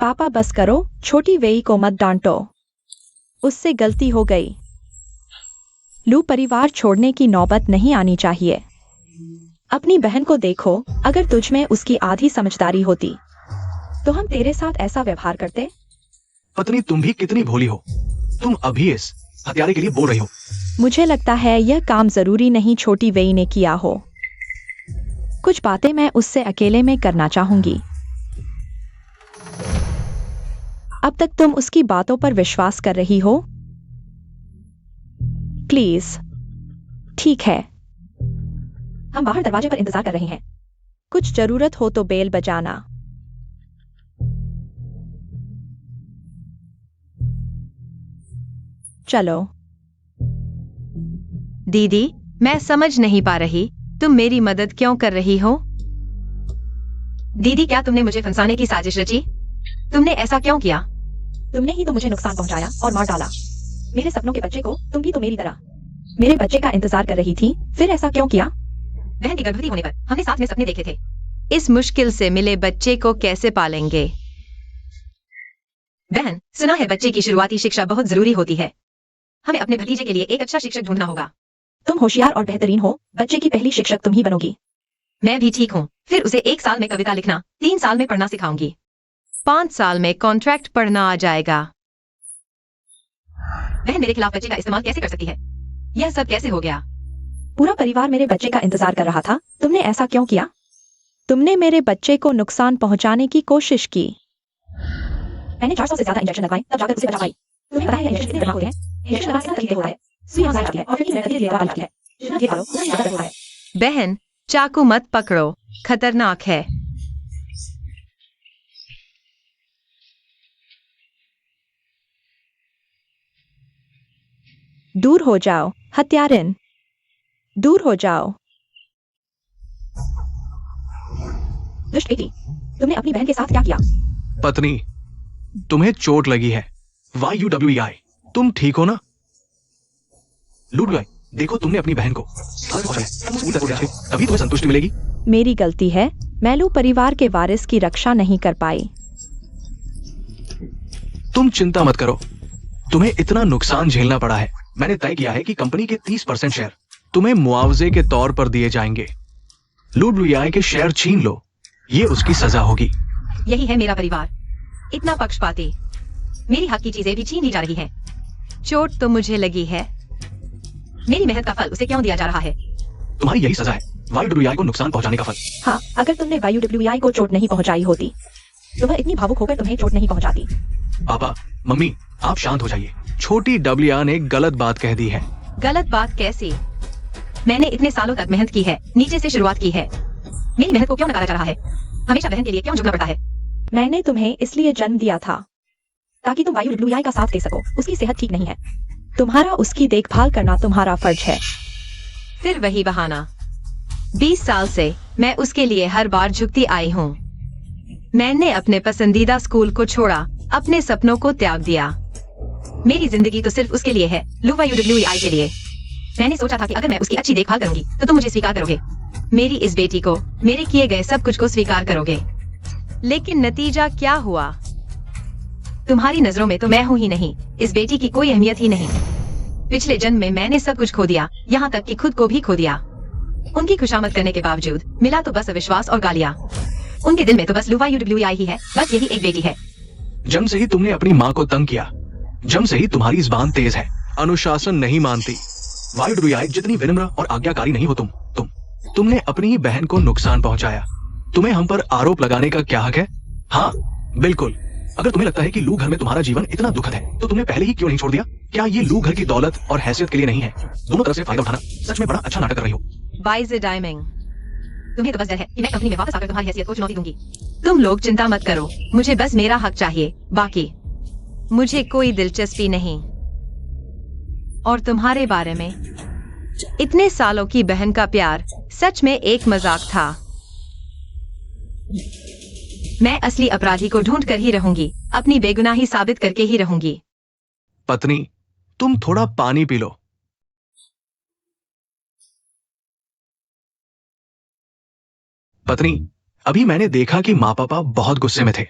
पापा बस करो, छोटी वेई को मत डांटो, उससे गलती हो गई। लू परिवार छोड़ने की नौबत नहीं आनी चाहिए। अपनी बहन को देखो, अगर तुझ में उसकी आधी समझदारी होती तो हम तेरे साथ ऐसा व्यवहार करते? पत्नी, तुम भी कितनी भोली हो। तुम अभी इस हत्यारे के लिए बोल रही हो। मुझे लगता है यह काम जरूरी नहीं छोटी वेई ने किया हो। कुछ बातें मैं उससे अकेले में करना चाहूंगी। अब तक तुम उसकी बातों पर विश्वास कर रही हो। प्लीज। ठीक है, हम बाहर दरवाजे पर इंतजार कर रहे हैं। कुछ जरूरत हो तो बेल बजाना। चलो। दीदी, मैं समझ नहीं पा रही, तुम मेरी मदद क्यों कर रही हो? दीदी, क्या तुमने मुझे फंसाने की साजिश रची? तुमने ऐसा क्यों किया? तुमने ही तो मुझे नुकसान पहुंचाया और मार डाला। मेरे सपनों के बच्चे को तुम भी तो मेरी तरह मेरे बच्चे का इंतजार कर रही थी, फिर ऐसा क्यों किया? बहन की गर्भवती होने पर हमने साथ में सपने देखे थे। इस मुश्किल से मिले बच्चे को कैसे पालेंगे? बहन, सुना है बच्चे की शुरुआती शिक्षा बहुत जरूरी होती है। हमें अपने भतीजे के लिए एक अच्छा शिक्षक ढूंढना होगा। तुम होशियार और बेहतरीन हो, बच्चे की पहली शिक्षक तुम ही बनोगी। मैं भी ठीक हूँ। फिर उसे 1 साल में कविता लिखना, 3 साल में पढ़ना सिखाऊंगी। 5 साल में कॉन्ट्रैक्ट पढ़ना आ जाएगा। बहन मेरे खिलाफ बच्चे का इस्तेमाल कैसे कर सकती है? यह सब कैसे हो गया? पूरा परिवार मेरे बच्चे का इंतजार कर रहा था, तुमने ऐसा क्यों किया? तुमने मेरे बच्चे को नुकसान पहुंचाने की कोशिश की। मैंने 400 से ज्यादा इंजेक्शन लगवाए, तब जाकर उसे बचा पाई। तुम्हें पता है इंजेक्शन कितने दर्द होते हैं? इंजेक्शन लगाना कितना तकलीफ होता है? सुई आसान जाती है और फिर धीरे-धीरे दवा लगती है। जितना ये पालो, उतना ज्यादा दर्द होता है। बहन, चाकू मत पकड़ो, खतरनाक है। दूर हो जाओ, हत्यारिन। दूर हो जाओ। दुष्ट बेटी, तुमने अपनी बहन के साथ क्या किया? पत्नी, तुम्हें चोट लगी है। YUWEI, तुम ठीक हो ना? लूटवाई, देखो तुमने अपनी बहन को तुम स्कूल तक पहुंचे, तभी तुम्हें संतुष्टि मिलेगी। मेरी गलती है, मैलू परिवार के वारिस की रक्षा नहीं कर पाई। तुम चिंता मत करो, तुम्हें इतना नुकसान झेलना पड़ा है। मैंने तय किया है कि कंपनी के 30% शेयर तुम्हें मुआवजे के तौर पर दिए जाएंगे। लूटलुयाई के शेयर छीन लो, ये उसकी सजा होगी। यही है मेरा परिवार, इतना पक्षपाती। मेरी हक की चीजें भी छीन ली जा रही हैं। चोट तो मुझे लगी है, मेरी मेहनत का फल उसे क्यों दिया जा रहा है? तुम्हारी यही सजा है, YUWEI को नुकसान पहुंचाने का फल। हाँ, अगर तुमने YUWEI को चोट नहीं पहुंचाई होती तो वह इतनी भावुक होकर तुम्हें चोट नहीं पहुंचाती। पापा, मम्मी, आप शांत हो जाइए। छोटी डबलिया ने गलत बात कह दी है। गलत बात कैसी? मैंने इतने सालों तक मेहनत की है, नीचे से शुरुआत की है। मेरी मेहनत को क्यों नकारा जा रहा है? हमेशा बहन के लिए क्यों झुकना पड़ता है? मैंने तुम्हें इसलिए जन्म दिया था ताकि तुम YUWEI का साथ दे सको। उसकी सेहत ठीक नहीं है, तुम्हारा उसकी देखभाल करना तुम्हारा फर्ज है। फिर वही बहाना। 20 साल से मैं उसके लिए हर बार झुकती आई हूँ। मैंने अपने पसंदीदा स्कूल को छोड़ा, अपने सपनों को त्याग दिया। मेरी जिंदगी तो सिर्फ उसके लिए है, YUWEI के लिए। मैंने सोचा था कि अगर मैं उसकी अच्छी देखभाल करूंगी तो तुम मुझे स्वीकार करोगे, मेरी इस बेटी को, मेरे किए गए सब कुछ को स्वीकार करोगे। लेकिन नतीजा क्या हुआ? तुम्हारी नजरों में तो मैं हूं ही नहीं, इस बेटी की कोई अहमियत ही नहीं। पिछले जन्म में मैंने सब कुछ खो दिया, यहाँ तक कि खुद को भी खो दिया। उनकी खुशामद करने के बावजूद मिला तो बस अविश्वास और गालियां। उनके दिल में तो बस YUWEI ही है, बस यही एक बेटी है। जन्म से ही तुमने अपनी माँ को तंग किया, जन्म से ही तुम्हारी जुबान तेज है, अनुशासन नहीं मानती। YUWEI जितनी विनम्र और आज्ञाकारी नहीं हो तुमने अपनी ही बहन को नुकसान पहुंचाया। तुम्हें हम पर आरोप लगाने का क्या हक है? हाँ, बिल्कुल। अगर तुम्हें लगता है कि लू घर में तुम्हारा जीवन इतना दुखद है तो तुमने पहले ही क्यों नहीं छोड़ दिया? क्या ये लू घर की दौलत और हैसियत के लिए नहीं है? दोनों तरफ से फायदा उठाना सच में बड़ा अच्छा नाटक कर रही हो। बाइज़ डाइमिंग, तुम्हें तो बस डर है कि मैं कंपनी में वापस आकर तुम्हारी हैसियत को चुनौती दूंगी। तुम लोग चिंता मत करो, मुझे बस मेरा हक चाहिए, बाकी मुझे कोई दिलचस्पी नहीं। और तुम्हारे बारे में, इतने सालों की बहन का प्यार सच में एक मजाक था। मैं असली अपराधी को ढूंढ कर ही रहूंगी, अपनी बेगुनाही साबित करके ही रहूंगी। पत्नी, तुम थोड़ा पानी पी लो। पत्नी, अभी मैंने देखा कि माँ पापा बहुत गुस्से में थे,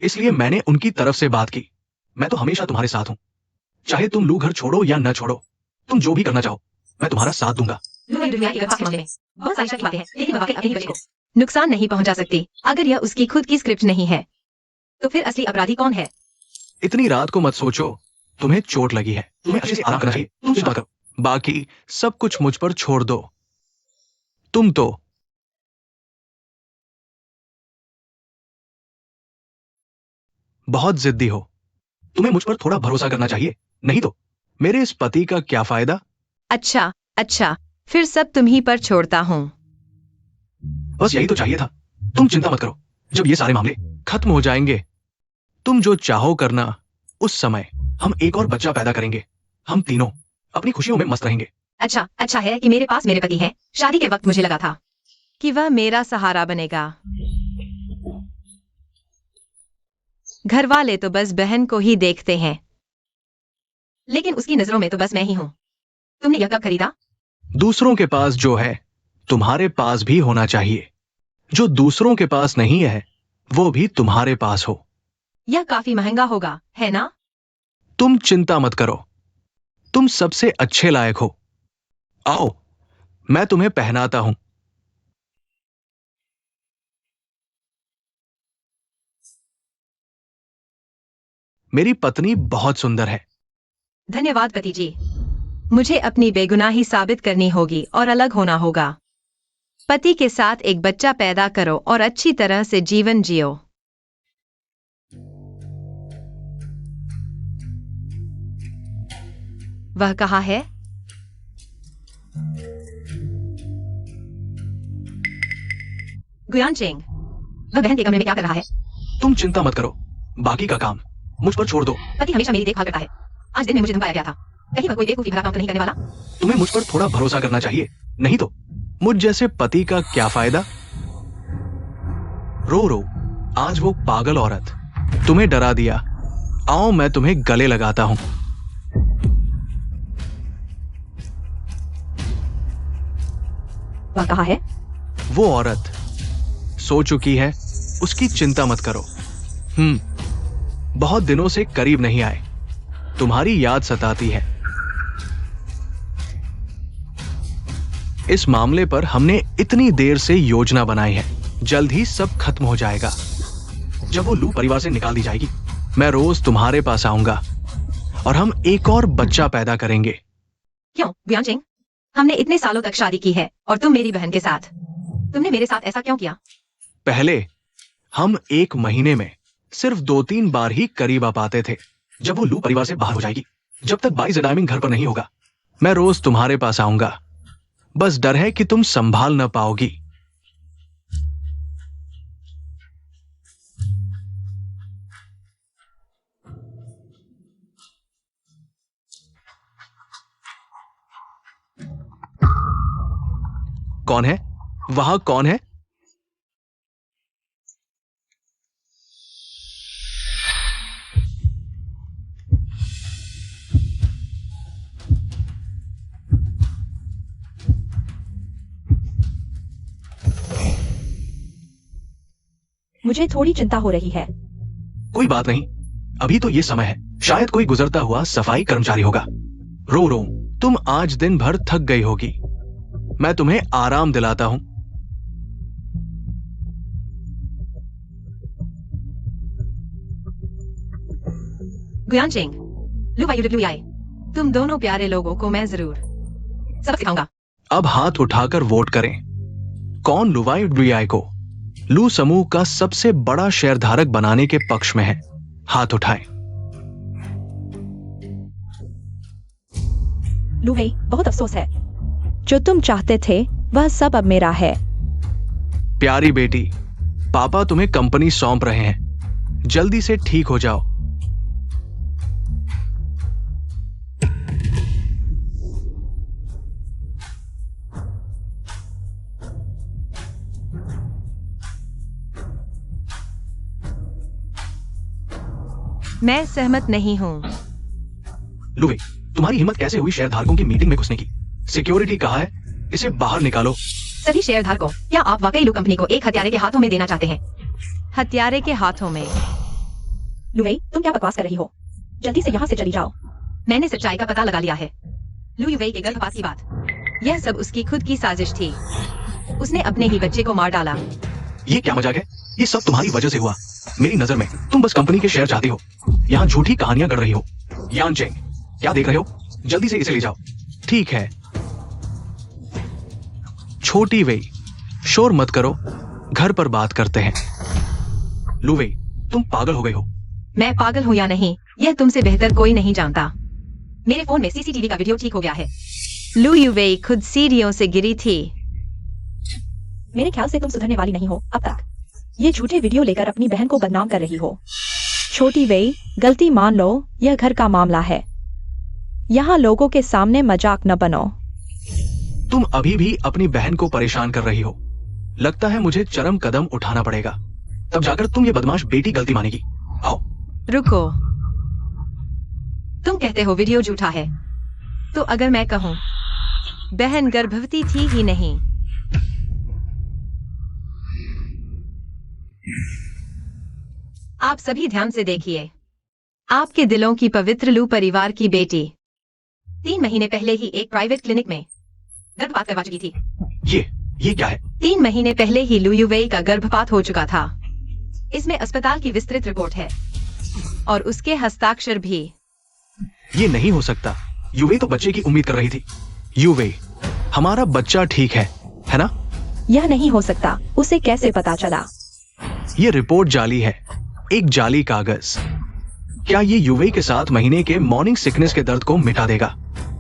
इसलिए मैंने उनकी तरफ से बात की। मैं तो हमेशा तुम्हारे साथ हूँ, चाहे तुम लू घर छोड़ो या न छोड़ो, तुम जो भी करना चाहो मैं तुम्हारा साथ दूंगा। बहुत सारी बातें हैं, लेकिन मैं वाकई अपने ही बच्चे को नुकसान नहीं पहुंचा सकती। अगर यह उसकी खुद की स्क्रिप्ट नहीं है तो फिर असली अपराधी कौन है? इतनी रात को मत सोचो, तुम्हें चोट लगी है, तुम्हें अच्छे से आराम करना चाहिए। तुम चिंता करो, बाकी सब कुछ मुझ पर छोड़ दो। तुम तो बहुत जिद्दी हो, तुम्हें मुझ पर थोड़ा भरोसा करना चाहिए, नहीं तो मेरे इस पति का क्या फायदा अच्छा अच्छा, फिर सब तुम्ही पर छोड़ता हूँ। बस यही तो चाहिए था। तुम चिंता मत करो, जब ये सारे मामले खत्म हो जाएंगे, तुम जो चाहो करना, उस समय हम एक और बच्चा पैदा करेंगे। हम तीनों अपनी खुशियों में मस्त रहेंगे। अच्छा अच्छा है कि मेरे पास मेरे पति हैं। शादी के वक्त मुझे लगा था कि वह मेरा सहारा बनेगा। घर वाले तो बस बहन को ही देखते हैं, लेकिन उसकी नजरों में तो बस मैं ही हूँ। तुमने यह कब खरीदा? दूसरों के पास जो है, तुम्हारे पास भी होना चाहिए। जो दूसरों के पास नहीं है, वो भी तुम्हारे पास हो। यह काफी महंगा होगा, है ना? तुम चिंता मत करो, तुम सबसे अच्छे लायक हो। आओ, मैं तुम्हें पहनाता हूं। मेरी पत्नी बहुत सुंदर है। धन्यवाद पति जी। मुझे अपनी बेगुनाही साबित करनी होगी और अलग होना होगा। पति के साथ एक बच्चा पैदा करो और अच्छी तरह से जीवन जियो। वह कहाँ है? गुयानचेंग, वह बहन के कमरे में क्या कर रहा है? तुम चिंता मत करो, बाकी का काम मुझ पर छोड़ दो। पति हमेशा मेरी देखभाल करता है। आज दिन में मुझे धमकाया गया था। कहीं वह कोई बेवकूफी भरा काम तो नहीं करने वाला? तुम्हें मुझ पर थोड़ा भरोसा करना चाहिए, नहीं तो मुझ जैसे पति का क्या फायदा। रो रो, आज वो पागल औरत तुम्हें डरा दिया। आओ, मैं तुम्हें गले लगाता हूं। वह कहाँ है? वो औरत सो चुकी है, उसकी चिंता मत करो। बहुत दिनों से करीब नहीं आए, तुम्हारी याद सताती है। इस मामले पर हमने इतनी देर से योजना बनाई है, जल्द ही सब खत्म हो जाएगा। जब वो लू परिवार से निकाल दी जाएगी, मैं रोज तुम्हारे पास आऊंगा और हम एक और बच्चा पैदा करेंगे। क्यों गुयानचेंग? हमने इतने सालों तक शादी की है और तुम मेरी बहन के साथ। तुमने मेरे साथ ऐसा क्यों किया? पहले हम एक महीने में सिर्फ 2-3 बार ही करीब आ पाते थे। जब वो लू परिवार से बाहर हो जाएगी, जब तक बाई ज़ेडाइमिंग घर पर नहीं होगा, मैं रोज तुम्हारे पास आऊंगा। बस डर है कि तुम संभाल न पाओगी। कौन है वहां? कौन है? मुझे थोड़ी चिंता हो रही है। कोई बात नहीं, अभी तो ये समय है। शायद कोई गुजरता हुआ सफाई कर्मचारी होगा। रो रो, तुम आज दिन भर थक गई होगी, मैं तुम्हें आराम दिलाता हूं। गुयानचेंग, लू वाई, तुम दोनों प्यारे लोगों को मैं जरूर सबक सिखाऊंगा। अब हाथ उठाकर वोट करें। कौन लुवाई डुयाई को लू समूह का सबसे बड़ा शेयरधारक बनाने के पक्ष में है? हाथ उठाएं। लुवेई, बहुत अफसोस है। जो तुम चाहते थे वह सब अब मेरा है। प्यारी बेटी, पापा तुम्हें कंपनी सौंप रहे हैं, जल्दी से ठीक हो जाओ। मैं सहमत नहीं हूँ। लुवे, तुम्हारी हिम्मत कैसे हुई शेयरधारकों की मीटिंग में घुसने की? सिक्योरिटी कहाँ है? इसे बाहर निकालो। सभी शेयरधारकों, क्या आप वाकई लू कंपनी को एक हत्यारे के हाथों में देना चाहते हैं? हत्यारे के हाथों में? लुवेई, तुम क्या बकवास कर रही हो? जल्दी से यहाँ से चली जाओ। मैंने सच्चाई का पता लगा लिया है। लू युवेई के गर्भपात की बात, यह सब उसकी खुद की साजिश थी। उसने अपने ही बच्चे को मार डाला। ये क्या मजाक है? ये सब तुम्हारी वजह से हुआ। मेरी नजर में तुम बस कंपनी के शेयर चाहती हो, यहाँ झूठी कहानियां गढ़ रही हो। यानचेंग, क्या देख रहे हो? जल्दी से इसे ले जाओ। ठीक है। छोटी वेई, शोर मत करो, घर पर बात करते हैं। लुवेई, तुम पागल हो गई हो। मैं पागल हूँ या नहीं, यह तुमसे बेहतर कोई नहीं जानता। मेरे फोन में सीसीटीवी का वीडियो ठीक हो गया है। लू यूवेई खुद सीढ़ियों से गिरी थी। मेरे ख्याल से तुम सुधरने वाली नहीं हो अब तक। ये झूठे वीडियो लेकर अपनी बहन को बदनाम कर रही हो। छोटी वेई, गलती मान लो, यह घर का मामला है। यहाँ लोगों के सामने मजाक न बनो। तुम अभी भी अपनी बहन को परेशान कर रही हो। लगता है मुझे चरम कदम उठाना पड़ेगा, तब जाकर तुम ये बदमाश बेटी गलती मानेगी। आओ। रुको, तुम कहते हो वीडियो झूठा है, तो अगर मैं कहूं बहन गर्भवती थी ही नहीं? आप सभी ध्यान से देखिए। आपके दिलों की पवित्र लू परिवार की बेटी 3 महीने पहले ही एक प्राइवेट क्लिनिक में गर्भपात करवा चुकी थी। ये क्या है? 3 महीने पहले ही लू यूवेई का गर्भपात हो चुका था। इसमें अस्पताल की विस्तृत रिपोर्ट है और उसके हस्ताक्षर भी। ये नहीं हो सकता। यूवेई तो बच्चे की उम्मीद कर रही थी। यूवेई, हमारा बच्चा ठीक है ना? यह नहीं हो सकता। उसे कैसे पता चला? ये रिपोर्ट जाली है, एक जाली कागज। क्या ये यूवेई के 7 महीने के मॉर्निंग सिकनेस के दर्द को मिटा देगा?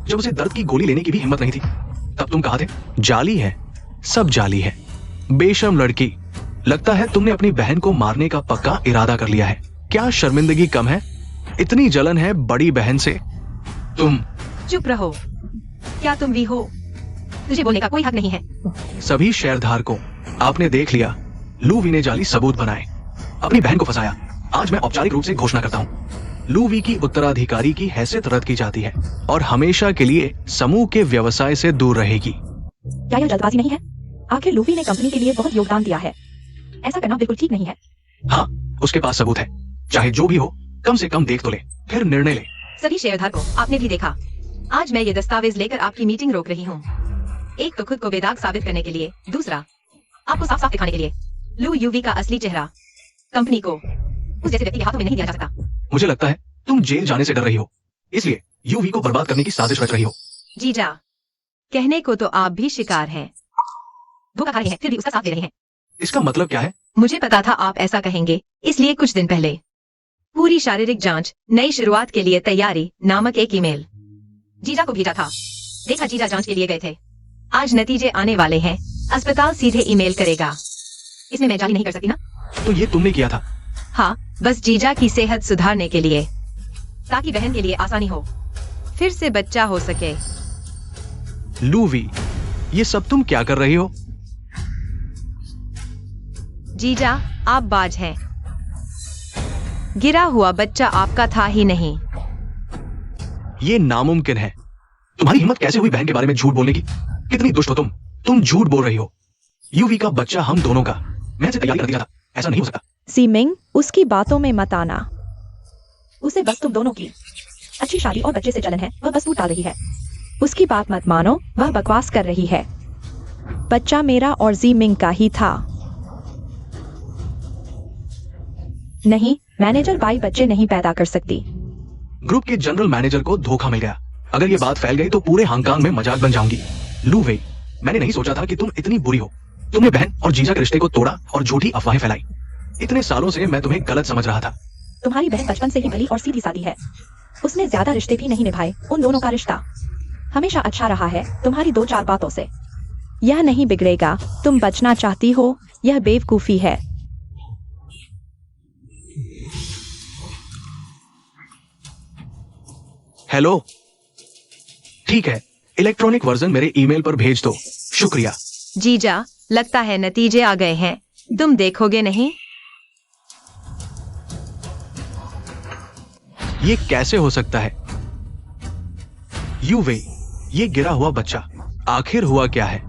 जब उसे दर्द की गोली लेने की भी हिम्मत नहीं थी, तब तुम कहा थे जाली है, सब जाली है। बेशर्म लड़की, लगता है तुमने अपनी बहन को मारने का पक्का इरादा कर लिया है। क्या शर्मिंदगी कम है? इतनी जलन है बड़ी बहन से? तुम चुप रहो। क्या तुम भी हो? तुझे बोलने का कोई हक नहीं है। सभी शेयरधारकों, आपने देख लिया, लू वी ने जाली सबूत बनाए, अपनी बहन को फंसाया। आज मैं औपचारिक रूप से घोषणा करता हूँ, लू वी की उत्तराधिकारी की हैसियत रद्द की जाती है और हमेशा के लिए समूह के व्यवसाय से दूर रहेगी। क्या यह जल्दबाजी नहीं है? आखिर लूवी ने कंपनी के लिए बहुत योगदान दिया है। ऐसा करना बिल्कुल ठीक नहीं है। हाँ, उसके पास सबूत है। चाहे जो भी हो, कम से कम देख तो ले, फिर निर्णय ले। सभी शेयरधारकों, आपने भी देखा, आज मैं ये दस्तावेज लेकर आपकी मीटिंग रोक रही हूँ। एक तो खुद को बेदाग साबित करने के लिए, दूसरा आपको साफ साफ दिखाने के लिए। लू यूवी का असली चेहरा कंपनी को उस जैसे व्यक्ति के हाथों में नहीं दिया जा सकता। मुझे लगता है तुम जेल जाने से डर रही हो, इसलिए यूवी को बर्बाद करने की साजिश रच रही हो। जीजा, कहने को तो आप भी शिकार हैं। धोखा खा रहे हैं, फिर भी उसका साथ दे रहे हैं। इसका मतलब क्या है? मुझे पता था आप ऐसा कहेंगे, इसलिए कुछ दिन पहले पूरी शारीरिक जांच, नई शुरुआत के लिए तैयारी नामक एक ईमेल जीजा को भेजा था। देखा, जीजा जांच के लिए गए थे। आज नतीजे आने वाले हैं। अस्पताल सीधे ईमेल करेगा। इसमें मैं जाली नहीं कर सकती ना? तो ये तुमने किया था? हाँ, बस जीजा की सेहत सुधारने के लिए, ताकि बहन के लिए आसानी हो, फिर से बच्चा हो सके। लूवी, ये सब तुम क्या कर रही हो? जीजा, आप बाज हैं। गिरा हुआ बच्चा आपका था ही नहीं। ये नामुमकिन है। तुम्हारी हिम्मत कैसे हुई बहन के बारे में झूठ बोलने की? कितनी दुष्ट हो तुम। तुम झूठ बोल रही हो। यूवी का बच्चा हम दोनों का। मैं इसे तैयारी कर दिया था। ऐसा नहीं हो सकता। सीमिंग, उसकी बातों में मत आना। उसे बस तुम दोनों की अच्छी शादी और बच्चे से जलन है। वह बस फूट डाल रही है। उसकी बात मत मानो, वह बकवास कर रही है। बच्चा मेरा और जीमिंग का ही था। नहीं, मैनेजर बाई बच्चे नहीं पैदा कर सकती। ग्रुप के जनरल मैनेजर को धोखा मिल गया। अगर ये बात फैल गई तो पूरे हांगकांग में मजाक बन जाऊंगी। लू वेई, मैंने नहीं सोचा था कि तुम इतनी बुरी हो। तुमने बहन और जीजा के रिश्ते को तोड़ा और झूठी अफवाहें फैलाई। इतने सालों से मैं तुम्हें गलत समझ रहा था। तुम्हारी बहन बचपन से ही भली और सीधी सादी है। उसने ज्यादा रिश्ते भी नहीं निभाए। उन दोनों का रिश्ता हमेशा अच्छा रहा है। तुम्हारी 2-4 बातों से यह नहीं बिगड़ेगा। तुम बचना चाहती हो, यह बेवकूफी है। हेलो, ठीक है, इलेक्ट्रॉनिक वर्जन मेरे ईमेल पर भेज दो। शुक्रिया। जीजा, लगता है नतीजे आ गए हैं। तुम देखोगे नहीं? ये कैसे हो सकता है? यूवे, ये गिरा हुआ बच्चा, आखिर हुआ क्या है?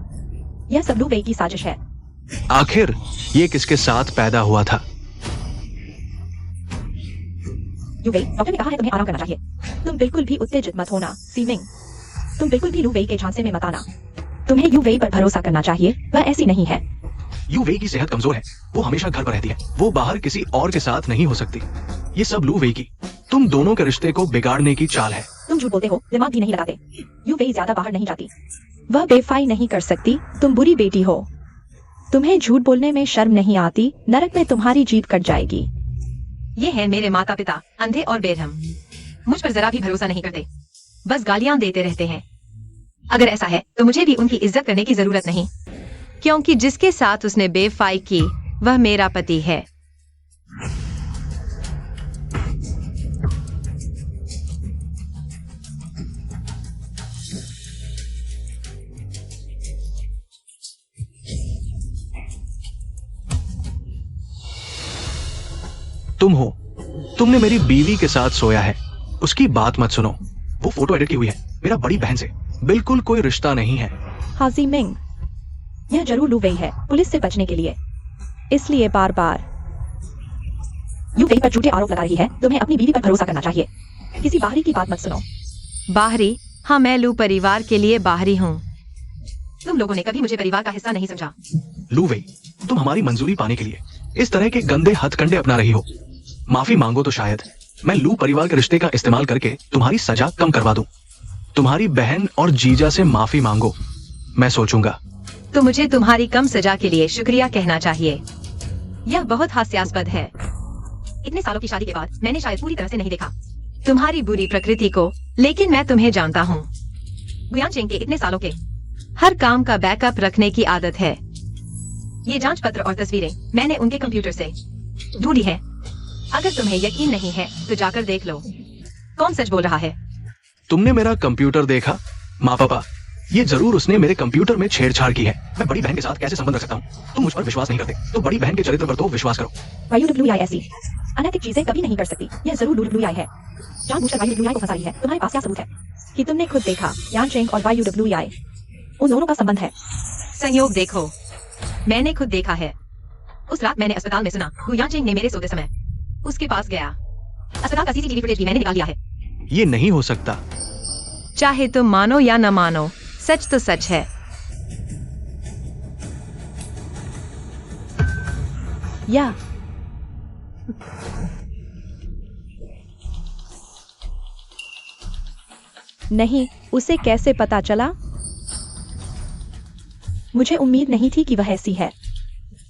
यह सब लू वेई की साजिश है। आखिर ये किसके साथ पैदा हुआ था? लू वेई, डॉक्टर ने कहा है तुम्हें आराम करना चाहिए। तुम बिल्कुल भी उत्तेजित मत होना। सीमिंग, तुम बिल्कुल भी लू वेई के झांसे में मत आना। तुम्हें यू वेई पर भरोसा करना चाहिए। वह ऐसी नहीं है। यू वेई की सेहत कमजोर है। वो हमेशा घर पर रहती है। वो बाहर किसी और के साथ नहीं हो सकती। ये सब लू वेई की, तुम दोनों के रिश्ते को बिगाड़ने की चाल है। तुम झूठ बोलते हो, दिमाग भी नहीं लगाते। यू वेई ज्यादा बाहर नहीं जाती। वह बेवफाई नहीं कर सकती। तुम बुरी बेटी हो। तुम्हें झूठ बोलने में शर्म नहीं आती। नरक में तुम्हारी जीभ कट जाएगी। ये हैं मेरे माता पिता, अंधे और बेरहम। मुझ पर जरा भी भरोसा नहीं करते, बस गालियां देते रहते हैं। अगर ऐसा है तो मुझे भी उनकी इज्जत करने की जरूरत नहीं, क्योंकि जिसके साथ उसने बेवफाई की वह मेरा पति है। तुम हो, तुमने मेरी बीवी के साथ सोया है। उसकी बात मत सुनो, वो फोटो एडिट की हुई है मेरा बड़ी बहन से, बिल्कुल कोई रिश्ता नहीं है। हाजी मिंग, यह जरूर लू वेई है पुलिस से बचने के लिए, इसलिए बार बार यू वेई पर झूठे आरोप लगा रही है। तुम्हें अपनी बीवी पर भरोसा करना चाहिए, किसी बाहरी की बात मत सुनो। बाहरी? हाँ, मैं लू परिवार के लिए बाहरी हूँ। तुम लोगों ने कभी मुझे परिवार का हिस्सा नहीं समझा। लू वेई, तुम हमारी मंजूरी पाने के लिए इस तरह के गंदे हथकंडे अपना रही हो। माफी मांगो तो शायद मैं लू परिवार के रिश्ते का इस्तेमाल करके तुम्हारी सजा कम करवा दूं। तुम्हारी बहन और जीजा से माफी मांगो, मैं सोचूंगा। तो मुझे तुम्हारी कम सजा के लिए शुक्रिया कहना चाहिए। यह बहुत हास्यास्पद है। इतने सालों की शादी के बाद मैंने शायद पूरी तरह से नहीं देखा तुम्हारी बुरी प्रकृति को, लेकिन मैं तुम्हें जानता हूँ। गुयान चेंग के इतने सालों के हर काम का बैकअप रखने की आदत है। ये जांच पत्र और तस्वीरें मैंने उनके कंप्यूटर से ढूंढी है। अगर तुम्हें यकीन नहीं है तो जाकर देख लो। कौन सच बोल रहा है? तुमने मेरा कंप्यूटर देखा? माँ पापा, ये जरूर उसने मेरे कंप्यूटर में छेड़छाड़ की है। मैं बड़ी बहन के साथ कैसे संबंध रख सकता हूँ? तुम मुझ पर विश्वास नहीं करते तो बड़ी बहन के चरित्र पर तो विश्वास करो। YWI ऐसी अनैतिक चीजें कभी नहीं कर सकती। यह जरूर YWI है, जानबूझकर YWI को फंसा रही है। तुम्हारे पास क्या सबूत है कि तुमने खुद देखा यान चेंग और YWI उन दोनों का संबंध है? संयोग देखो, मैंने खुद देखा है। उस रात मैंने अस्पताल में सुना गुयान चेंग ने मेरे सोते समय उसके पास गया। अस्पताल का CCTV फुटेज भी मैंने निकाल लिया है। ये नहीं हो सकता। चाहे तुम मानो या न मानो, सच तो सच है। या नहीं, उसे कैसे पता चला? मुझे उम्मीद नहीं थी कि वह ऐसी है।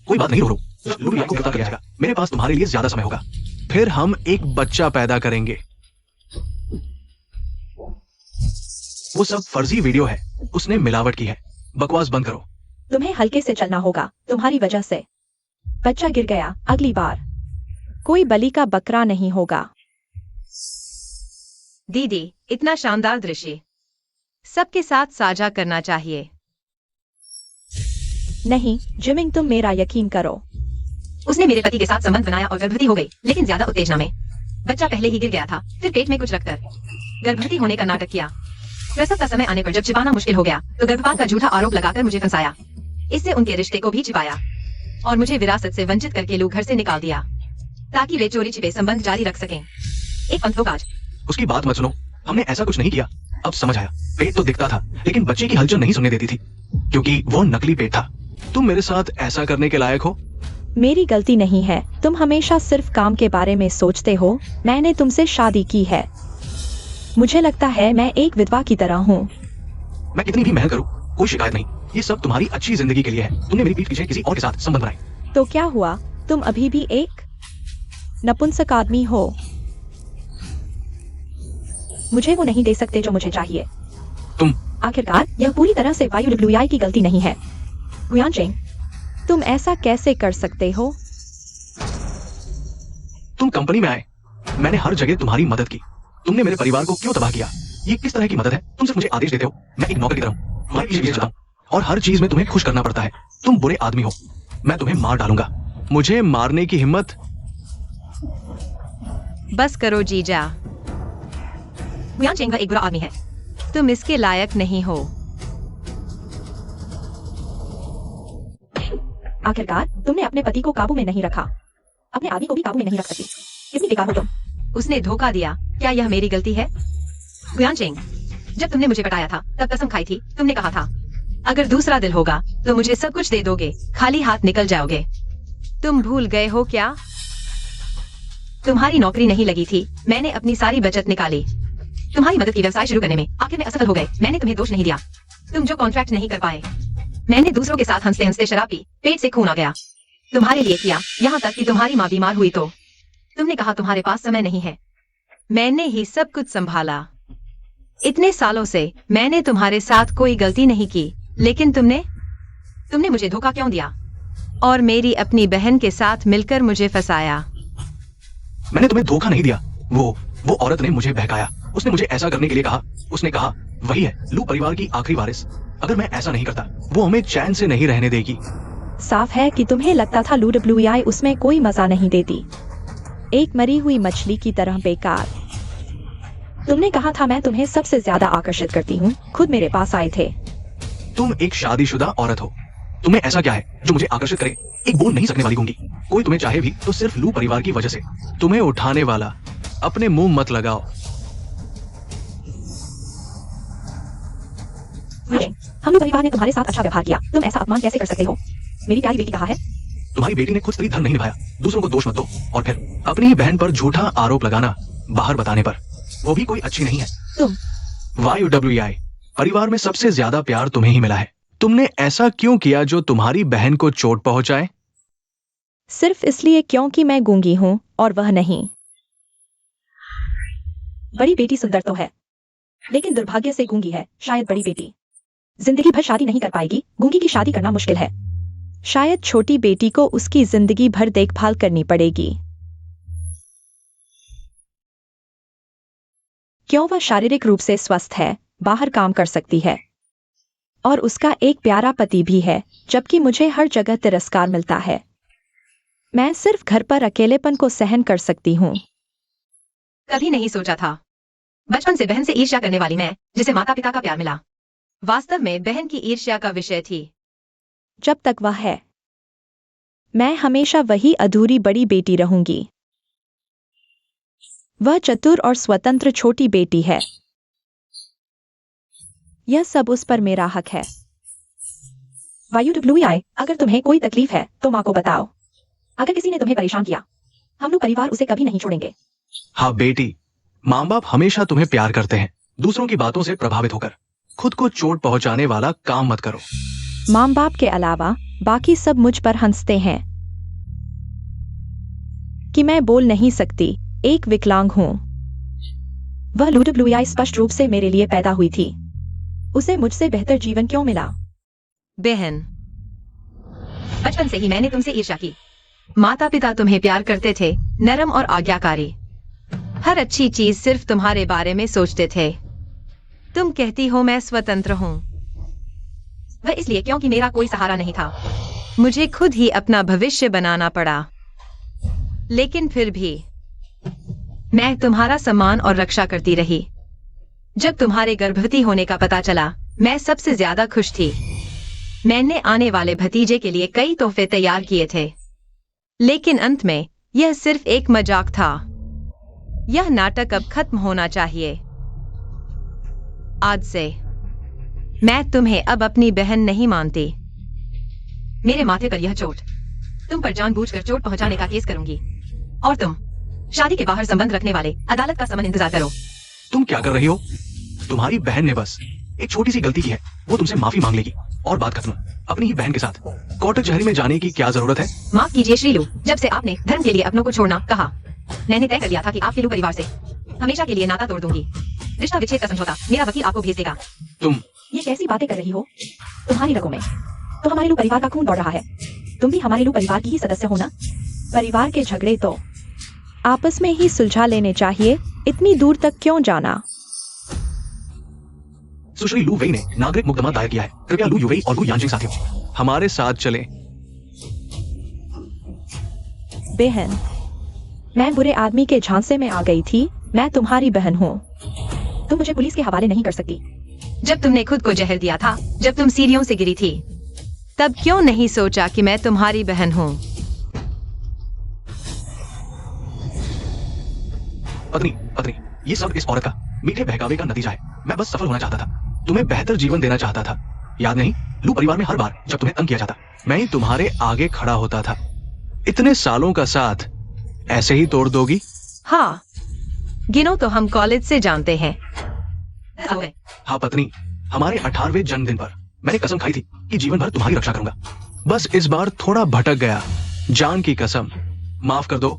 कोई बात नहीं, रो लू को गिरफ्तार किया जाएगा। मेरे पास तुम्हारे लिए ज्यादा समय होगा, फिर हम एक बच्चा पैदा करेंगे। वो सब फर्जी वीडियो है, उसने मिलावट की है। बकवास बंद करो। तुम्हें हल्के से चलना होगा, तुम्हारी वजह से बच्चा गिर गया। अगली बार कोई बलि का बकरा नहीं होगा। दीदी, इतना शानदार दृश्य सबके साथ साझा करना चाहिए। नहीं जिमिंग, तुम मेरा यकीन करो। उसने मेरे पति के साथ संबंध बनाया और गर्भवती हो गई, लेकिन ज्यादा उत्तेजना में। बच्चा पहले ही गिर गया था, फिर पेट में कुछ रखकर गर्भवती होने का नाटक किया। प्रसव का समय आने पर जब छिपाना मुश्किल हो गया तो गर्भपात का झूठा आरोप लगाकर मुझे फंसाया। इससे उनके रिश्ते को भी छिपाया और मुझे विरासत से वंचित करके लू घर से निकाल दिया ताकि वे चोरी छिपे संबंध जारी रख सकें। एक पंथोकाज। उसकी बात मत सुनो, हमने ऐसा कुछ नहीं किया। अब समझ आया, पेट तो दिखता था लेकिन बच्चे की हलचल नहीं सुनने देती थी क्योंकि वो नकली पेट था। तुम मेरे साथ ऐसा करने के लायक हो। मेरी गलती नहीं है, तुम हमेशा सिर्फ काम के बारे में सोचते हो। मैंने तुमसे शादी की है, मुझे लगता है मैं एक विधवा की तरह हूँ। मैं कितनी भी मेहनत करूँ, कोई शिकायत नहीं। ये सब तुम्हारी अच्छी जिंदगी के लिए है। तुमने मेरी पीठ पीछे किसी और के साथ संबंध बनाए। तो क्या हुआ? तुम अभी भी एक नपुंसक आदमी हो। मुझे वो नहीं दे सकते जो मुझे चाहिए। तुम आखिरकार यह पूरी तरह से YWI की गलती नहीं है। गुयान चेंग, तुम ऐसा कैसे कर सकते हो? तुम कंपनी में आए, मैंने हर जगह तुम्हारी मदद की। तुमने मेरे परिवार को क्यों तबाह किया? ये किस तरह की मदद है? तुम सिर्फ मुझे आदेश देते हो, मैं एक नौकर की तरह हूं, तुम्हारे पीछे चलता हूं और हर चीज में तुम्हें खुश करना पड़ता है। तुम बुरे आदमी हो, मैं तुम्हें मार डालूंगा। मुझे मारने की हिम्मत? बस करो जीजा। गुयान चेंग एक बुरा आदमी है, तुम इसके लायक नहीं हो। आखिरकार तुमने अपने पति को काबू में नहीं रखा, अपने आदमी को भी काबू में नहीं रख सकी। कितनी बेकार हो तुम। उसने धोखा दिया, क्या यह मेरी गलती है? गुयान चेंग, जब तुमने मुझे पटाया था तब कसम खाई थी। तुमने कहा था अगर दूसरा दिल होगा तो मुझे सब कुछ दे दोगे, खाली हाथ निकल जाओगे। तुम भूल गए हो क्या? तुम्हारी नौकरी नहीं लगी थी, मैंने अपनी सारी बचत निकाली तुम्हारी मदद की व्यवसाय शुरू करने में। आखिर में असफल हो गए। मैंने तुम्हें दोष नहीं दिया, तुम जो कॉन्ट्रैक्ट नहीं कर पाए। मैंने दूसरों के साथ हंसते हंसते शराब पी, पेट से खून आ गया। तुम्हारे लिए किया, यहाँ तक कि तुम्हारी माँ बीमार हुई तो तुमने कहा तुम्हारे पास समय नहीं है। मैंने ही सब कुछ संभाला। इतने सालों से मैंने तुम्हारे साथ कोई गलती नहीं की, लेकिन तुमने मुझे धोखा क्यों दिया और मेरी अपनी बहन के साथ मिलकर मुझे फंसाया। मैंने तुम्हें धोखा नहीं दिया। वो औरत ने मुझे बहकाया। उसने मुझे ऐसा करने के लिए कहा। उसने कहा वही है लू परिवार की आखिरी वारिस। अगर मैं ऐसा नहीं करता वो हमें चैन से नहीं रहने देगी। साफ है कि तुम्हें लगता था LUWEI उसमें कोई मजा नहीं देती, एक मरी हुई मछली की तरह बेकार। तुमने कहा था मैं तुम्हें सबसे ज्यादा आकर्षित करती हूँ, खुद मेरे पास आए थे। तुम एक शादीशुदा औरत हो। तुम्हें ऐसा क्या है जो मुझे आकर्षित करे? एक बोल नहीं सकने वाली गूंगी। कोई तुम्हें चाहे भी तो सिर्फ लू परिवार की वजह से। तुम्हें उठाने वाला अपने मुंह मत लगाओ। हम लोग परिवार ने तुम्हारे साथ अच्छा व्यवहार किया, तुम ऐसा अपमान कैसे कर सकते हो? मेरी प्यारी बेटी कहाँ है? तुम्हारी बेटी ने खुद स्त्री धर्म नहीं निभाया। दूसरों को दोष मत दो और फिर अपनी ही बहन पर झूठा आरोप लगाना बाहर बताने पर, वो भी कोई अच्छी नहीं है। तुम YUWEI परिवार में सबसे ज्यादा प्यार तुम्हें ही मिला है। तुमने ऐसा क्यों किया जो तुम्हारी बहन को चोट पहुंचाए? सिर्फ इसलिए क्योंकि मैं गूंगी हूँ और वह नहीं। बड़ी बेटी सुंदर तो है, लेकिन दुर्भाग्य से गूंगी है। शायद बड़ी बेटी जिंदगी भर शादी नहीं कर पाएगी। गूंगी की शादी करना मुश्किल है। शायद छोटी बेटी को उसकी जिंदगी भर देखभाल करनी पड़ेगी। क्यों? वह शारीरिक रूप से स्वस्थ है, बाहर काम कर सकती है और उसका एक प्यारा पति भी है, जबकि मुझे हर जगह तिरस्कार मिलता है। मैं सिर्फ घर पर अकेलेपन को सहन कर सकती हूँ। कभी नहीं सोचा था बचपन से बहन से ईर्ष्या करने वाली मैं, जिसे माता पिता का प्यार मिला, वास्तव में बहन की ईर्ष्या का विषय थी। जब तक वह है, मैं हमेशा वही अधूरी बड़ी बेटी रहूंगी। वह चतुर और स्वतंत्र छोटी बेटी है। यह सब उस पर मेरा हक है। YUWEI अगर तुम्हें कोई तकलीफ है तो माँ को बताओ। अगर किसी ने तुम्हें परेशान किया, हम लोग परिवार उसे कभी नहीं छोड़ेंगे। हाँ बेटी, माँ बाप हमेशा तुम्हें प्यार करते हैं। दूसरों की बातों से प्रभावित होकर खुद को चोट पहुंचाने वाला काम मत करो। माँ बाप के अलावा बाकी सब मुझ पर हंसते हैं कि मैं बोल नहीं सकती, एक विकलांग हूँ। वह LUWEI स्पष्ट रूप से मेरे लिए पैदा हुई थी। उसे मुझसे बेहतर जीवन क्यों मिला? बहन, बचपन से ही मैंने तुमसे ईर्ष्या की। माता पिता तुम्हें प्यार करते थे, नरम और आज्ञाकारी। हर अच्छी चीज सिर्फ तुम्हारे बारे में सोचते थे। तुम कहती हो मैं स्वतंत्र हूँ, वह इसलिए क्योंकि मेरा कोई सहारा नहीं था। मुझे खुद ही अपना भविष्य बनाना पड़ा। लेकिन फिर भी मैं तुम्हारा सम्मान और रक्षा करती रही। जब तुम्हारे गर्भवती होने का पता चला, मैं सबसे ज्यादा खुश थी। मैंने आने वाले भतीजे के लिए कई तोहफे तैयार किए थे, लेकिन अंत में यह सिर्फ एक मजाक था। यह नाटक अब खत्म होना चाहिए। आज से मैं तुम्हें अब अपनी बहन नहीं मानती। मेरे माथे पर यह चोट, तुम पर जानबूझकर चोट पहुंचाने का केस करूंगी और तुम शादी के बाहर संबंध रखने वाले अदालत का समन इंतजार करो। तुम क्या कर रही हो? तुम्हारी बहन ने बस एक छोटी सी गलती की है, वो तुमसे माफी मांग लेगी और बात खत्म। अपनी ही बहन के साथ कोटक चहरी में जाने की क्या जरूरत है? माफ कीजिए श्रीलू, जब से आपने धर्म के लिए अपनों को छोड़ना कहा, मैंने तय कर लिया था कि आपके लू परिवार से हमेशा के लिए नाता तोड़ दूंगी। रिश्ता विच्छेद का समझौता मेरा वकील आपको भेज देगा। तुम ये कैसी बातें कर रही हो? तुम्हारी रगों में तो हमारे लू परिवार का खून दौड़ रहा है। तुम भी हमारे लू परिवार की ही सदस्य हो ना? परिवार के झगड़े तो आपस में ही सुलझा लेने चाहिए, इतनी दूर तक क्यों जाना? सुश्री लू वेई ने नागरिक मुकदमा दायर किया है। कृपया लू युवेई और लू यांजिंग साथियों हमारे साथ चलें। बहन, मैं बुरे आदमी के झांसे में आ गई थी। मैं तुम्हारी बहन हूँ। तुम मुझे पुलिस के हवाले नहीं कर सकती। जब तुमने खुद को जहर दिया था, जब तुम सीढ़ियों से गिरी थी, तब क्यों नहीं सोचा कि मैं तुम्हारी बहन हूँ? पत्नी, ये सब इस औरत का मीठे बहकावे का नतीजा है। मैं बस सफल होना चाहता था, तुम्हें बेहतर जीवन देना चाहता था। याद नहीं, लू परिवार में हर बार जब तुम्हें तंग किया जाता, मैं ही तुम्हारे आगे खड़ा होता था। इतने सालों का साथ ऐसे ही तोड़ दोगी? हाँ, गिनो तो हम कॉलेज से जानते हैं। हाँ पत्नी, हमारे 18वें जन्मदिन पर मैंने कसम खाई थी कि जीवन भर तुम्हारी रक्षा करूंगा। बस इस बार थोड़ा भटक गया। जान की कसम, माफ कर दो।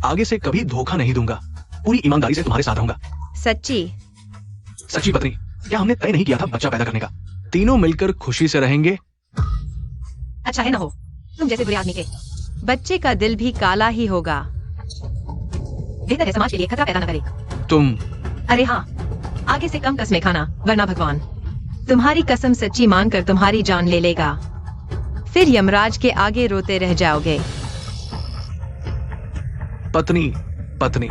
आगे से कभी धोखा नहीं दूंगा। पूरी ईमानदारी से तुम्हारे साथ रहूंगा। सच्ची? सच्ची पत्नी, क्या हमने तय नहीं किया था बच्चा पैदा करने का? तीनों मिलकर खुशी से रहेंगे। अच्छा है ना हो तुम जैसे बुरे आदमी के। बच्चे का दिल भी काला ही होगा। बेहतर है समाज के लिए खतरा पैदा न करे। तुम अरे हाँ, आगे से कम कसमें खाना, वरना भगवान तुम्हारी कसम सच्ची मानकर तुम्हारी जान ले लेगा। फिर यमराज के आगे रोते रह जाओगे। पत्नी पत्नी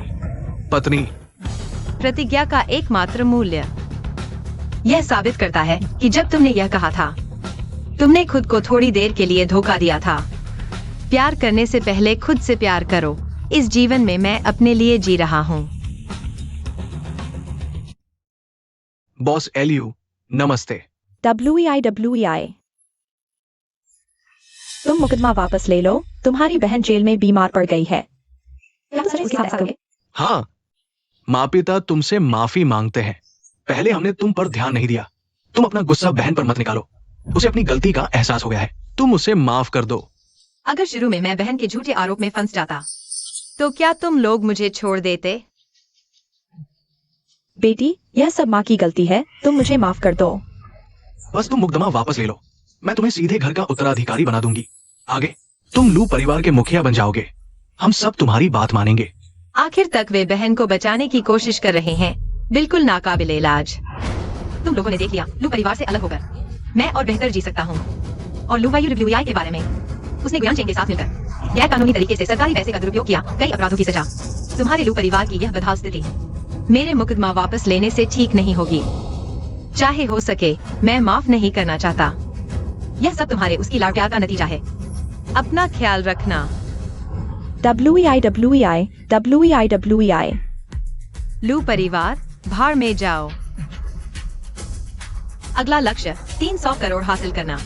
पत्नी। प्रतिज्ञा का एकमात्र मूल्य। यह साबित करता है कि जब तुमने यह कहा था, तुमने खुद को थोड़ी देर के लिए धोखा दिया था। प्यार करने से पहले खुद से प्यार करो। इस जीवन में मैं अपने लिए जी रहा हूँ। बॉस एलयू, नमस्ते। WEI तुम मुकदमा वापस ले लो। तुम्हारी बहन जेल में बीमार पड़ गई है। क्या तुम सच में उसके साथ ऐसा करोगे? हाँ, माँ पिता तुमसे माफी मांगते हैं। पहले हमने तुम पर ध्यान नहीं दिया। तुम अपना गुस्सा बहन पर मत निकालो। उसे अपनी गलती का एहसास हो गया है। तुम उसे माफ कर दो। अगर शुरू में मैं बहन के झूठे आरोप में फंस जाता तो क्या तुम लोग मुझे छोड़ देते? बेटी, यह सब माँ की गलती है। तुम मुझे माफ कर दो। बस तुम मुकदमा वापस ले लो। मैं तुम्हें सीधे घर का उत्तराधिकारी बना दूंगी। आगे तुम लू परिवार के मुखिया बन जाओगे। हम सब तुम्हारी बात मानेंगे। आखिर तक वे बहन को बचाने की कोशिश कर रहे हैं। बिल्कुल नाकाबिले इलाज। तुम लोगों ने देख लिया, लू परिवार से अलग होकर मैं और बेहतर जी सकता हूँ। और LUWEI के बारे में, उसने गुयान चेंग के साथ मिलकर गैर कानूनी तरीके से सरकारी पैसे का दुरुपयोग किया। कई अपराधों की सजा। तुम्हारे लू परिवार की यह बदहाल स्थिति मेरे मुकदमा वापस लेने से ठीक नहीं होगी। चाहे हो सके मैं माफ नहीं करना चाहता। यह सब तुम्हारे उसकी लाड़ प्यार का नतीजा है। अपना ख्याल रखना। WEI लू परिवार, भाड़ में जाओ। अगला लक्ष्य 300 करोड़ हासिल करना।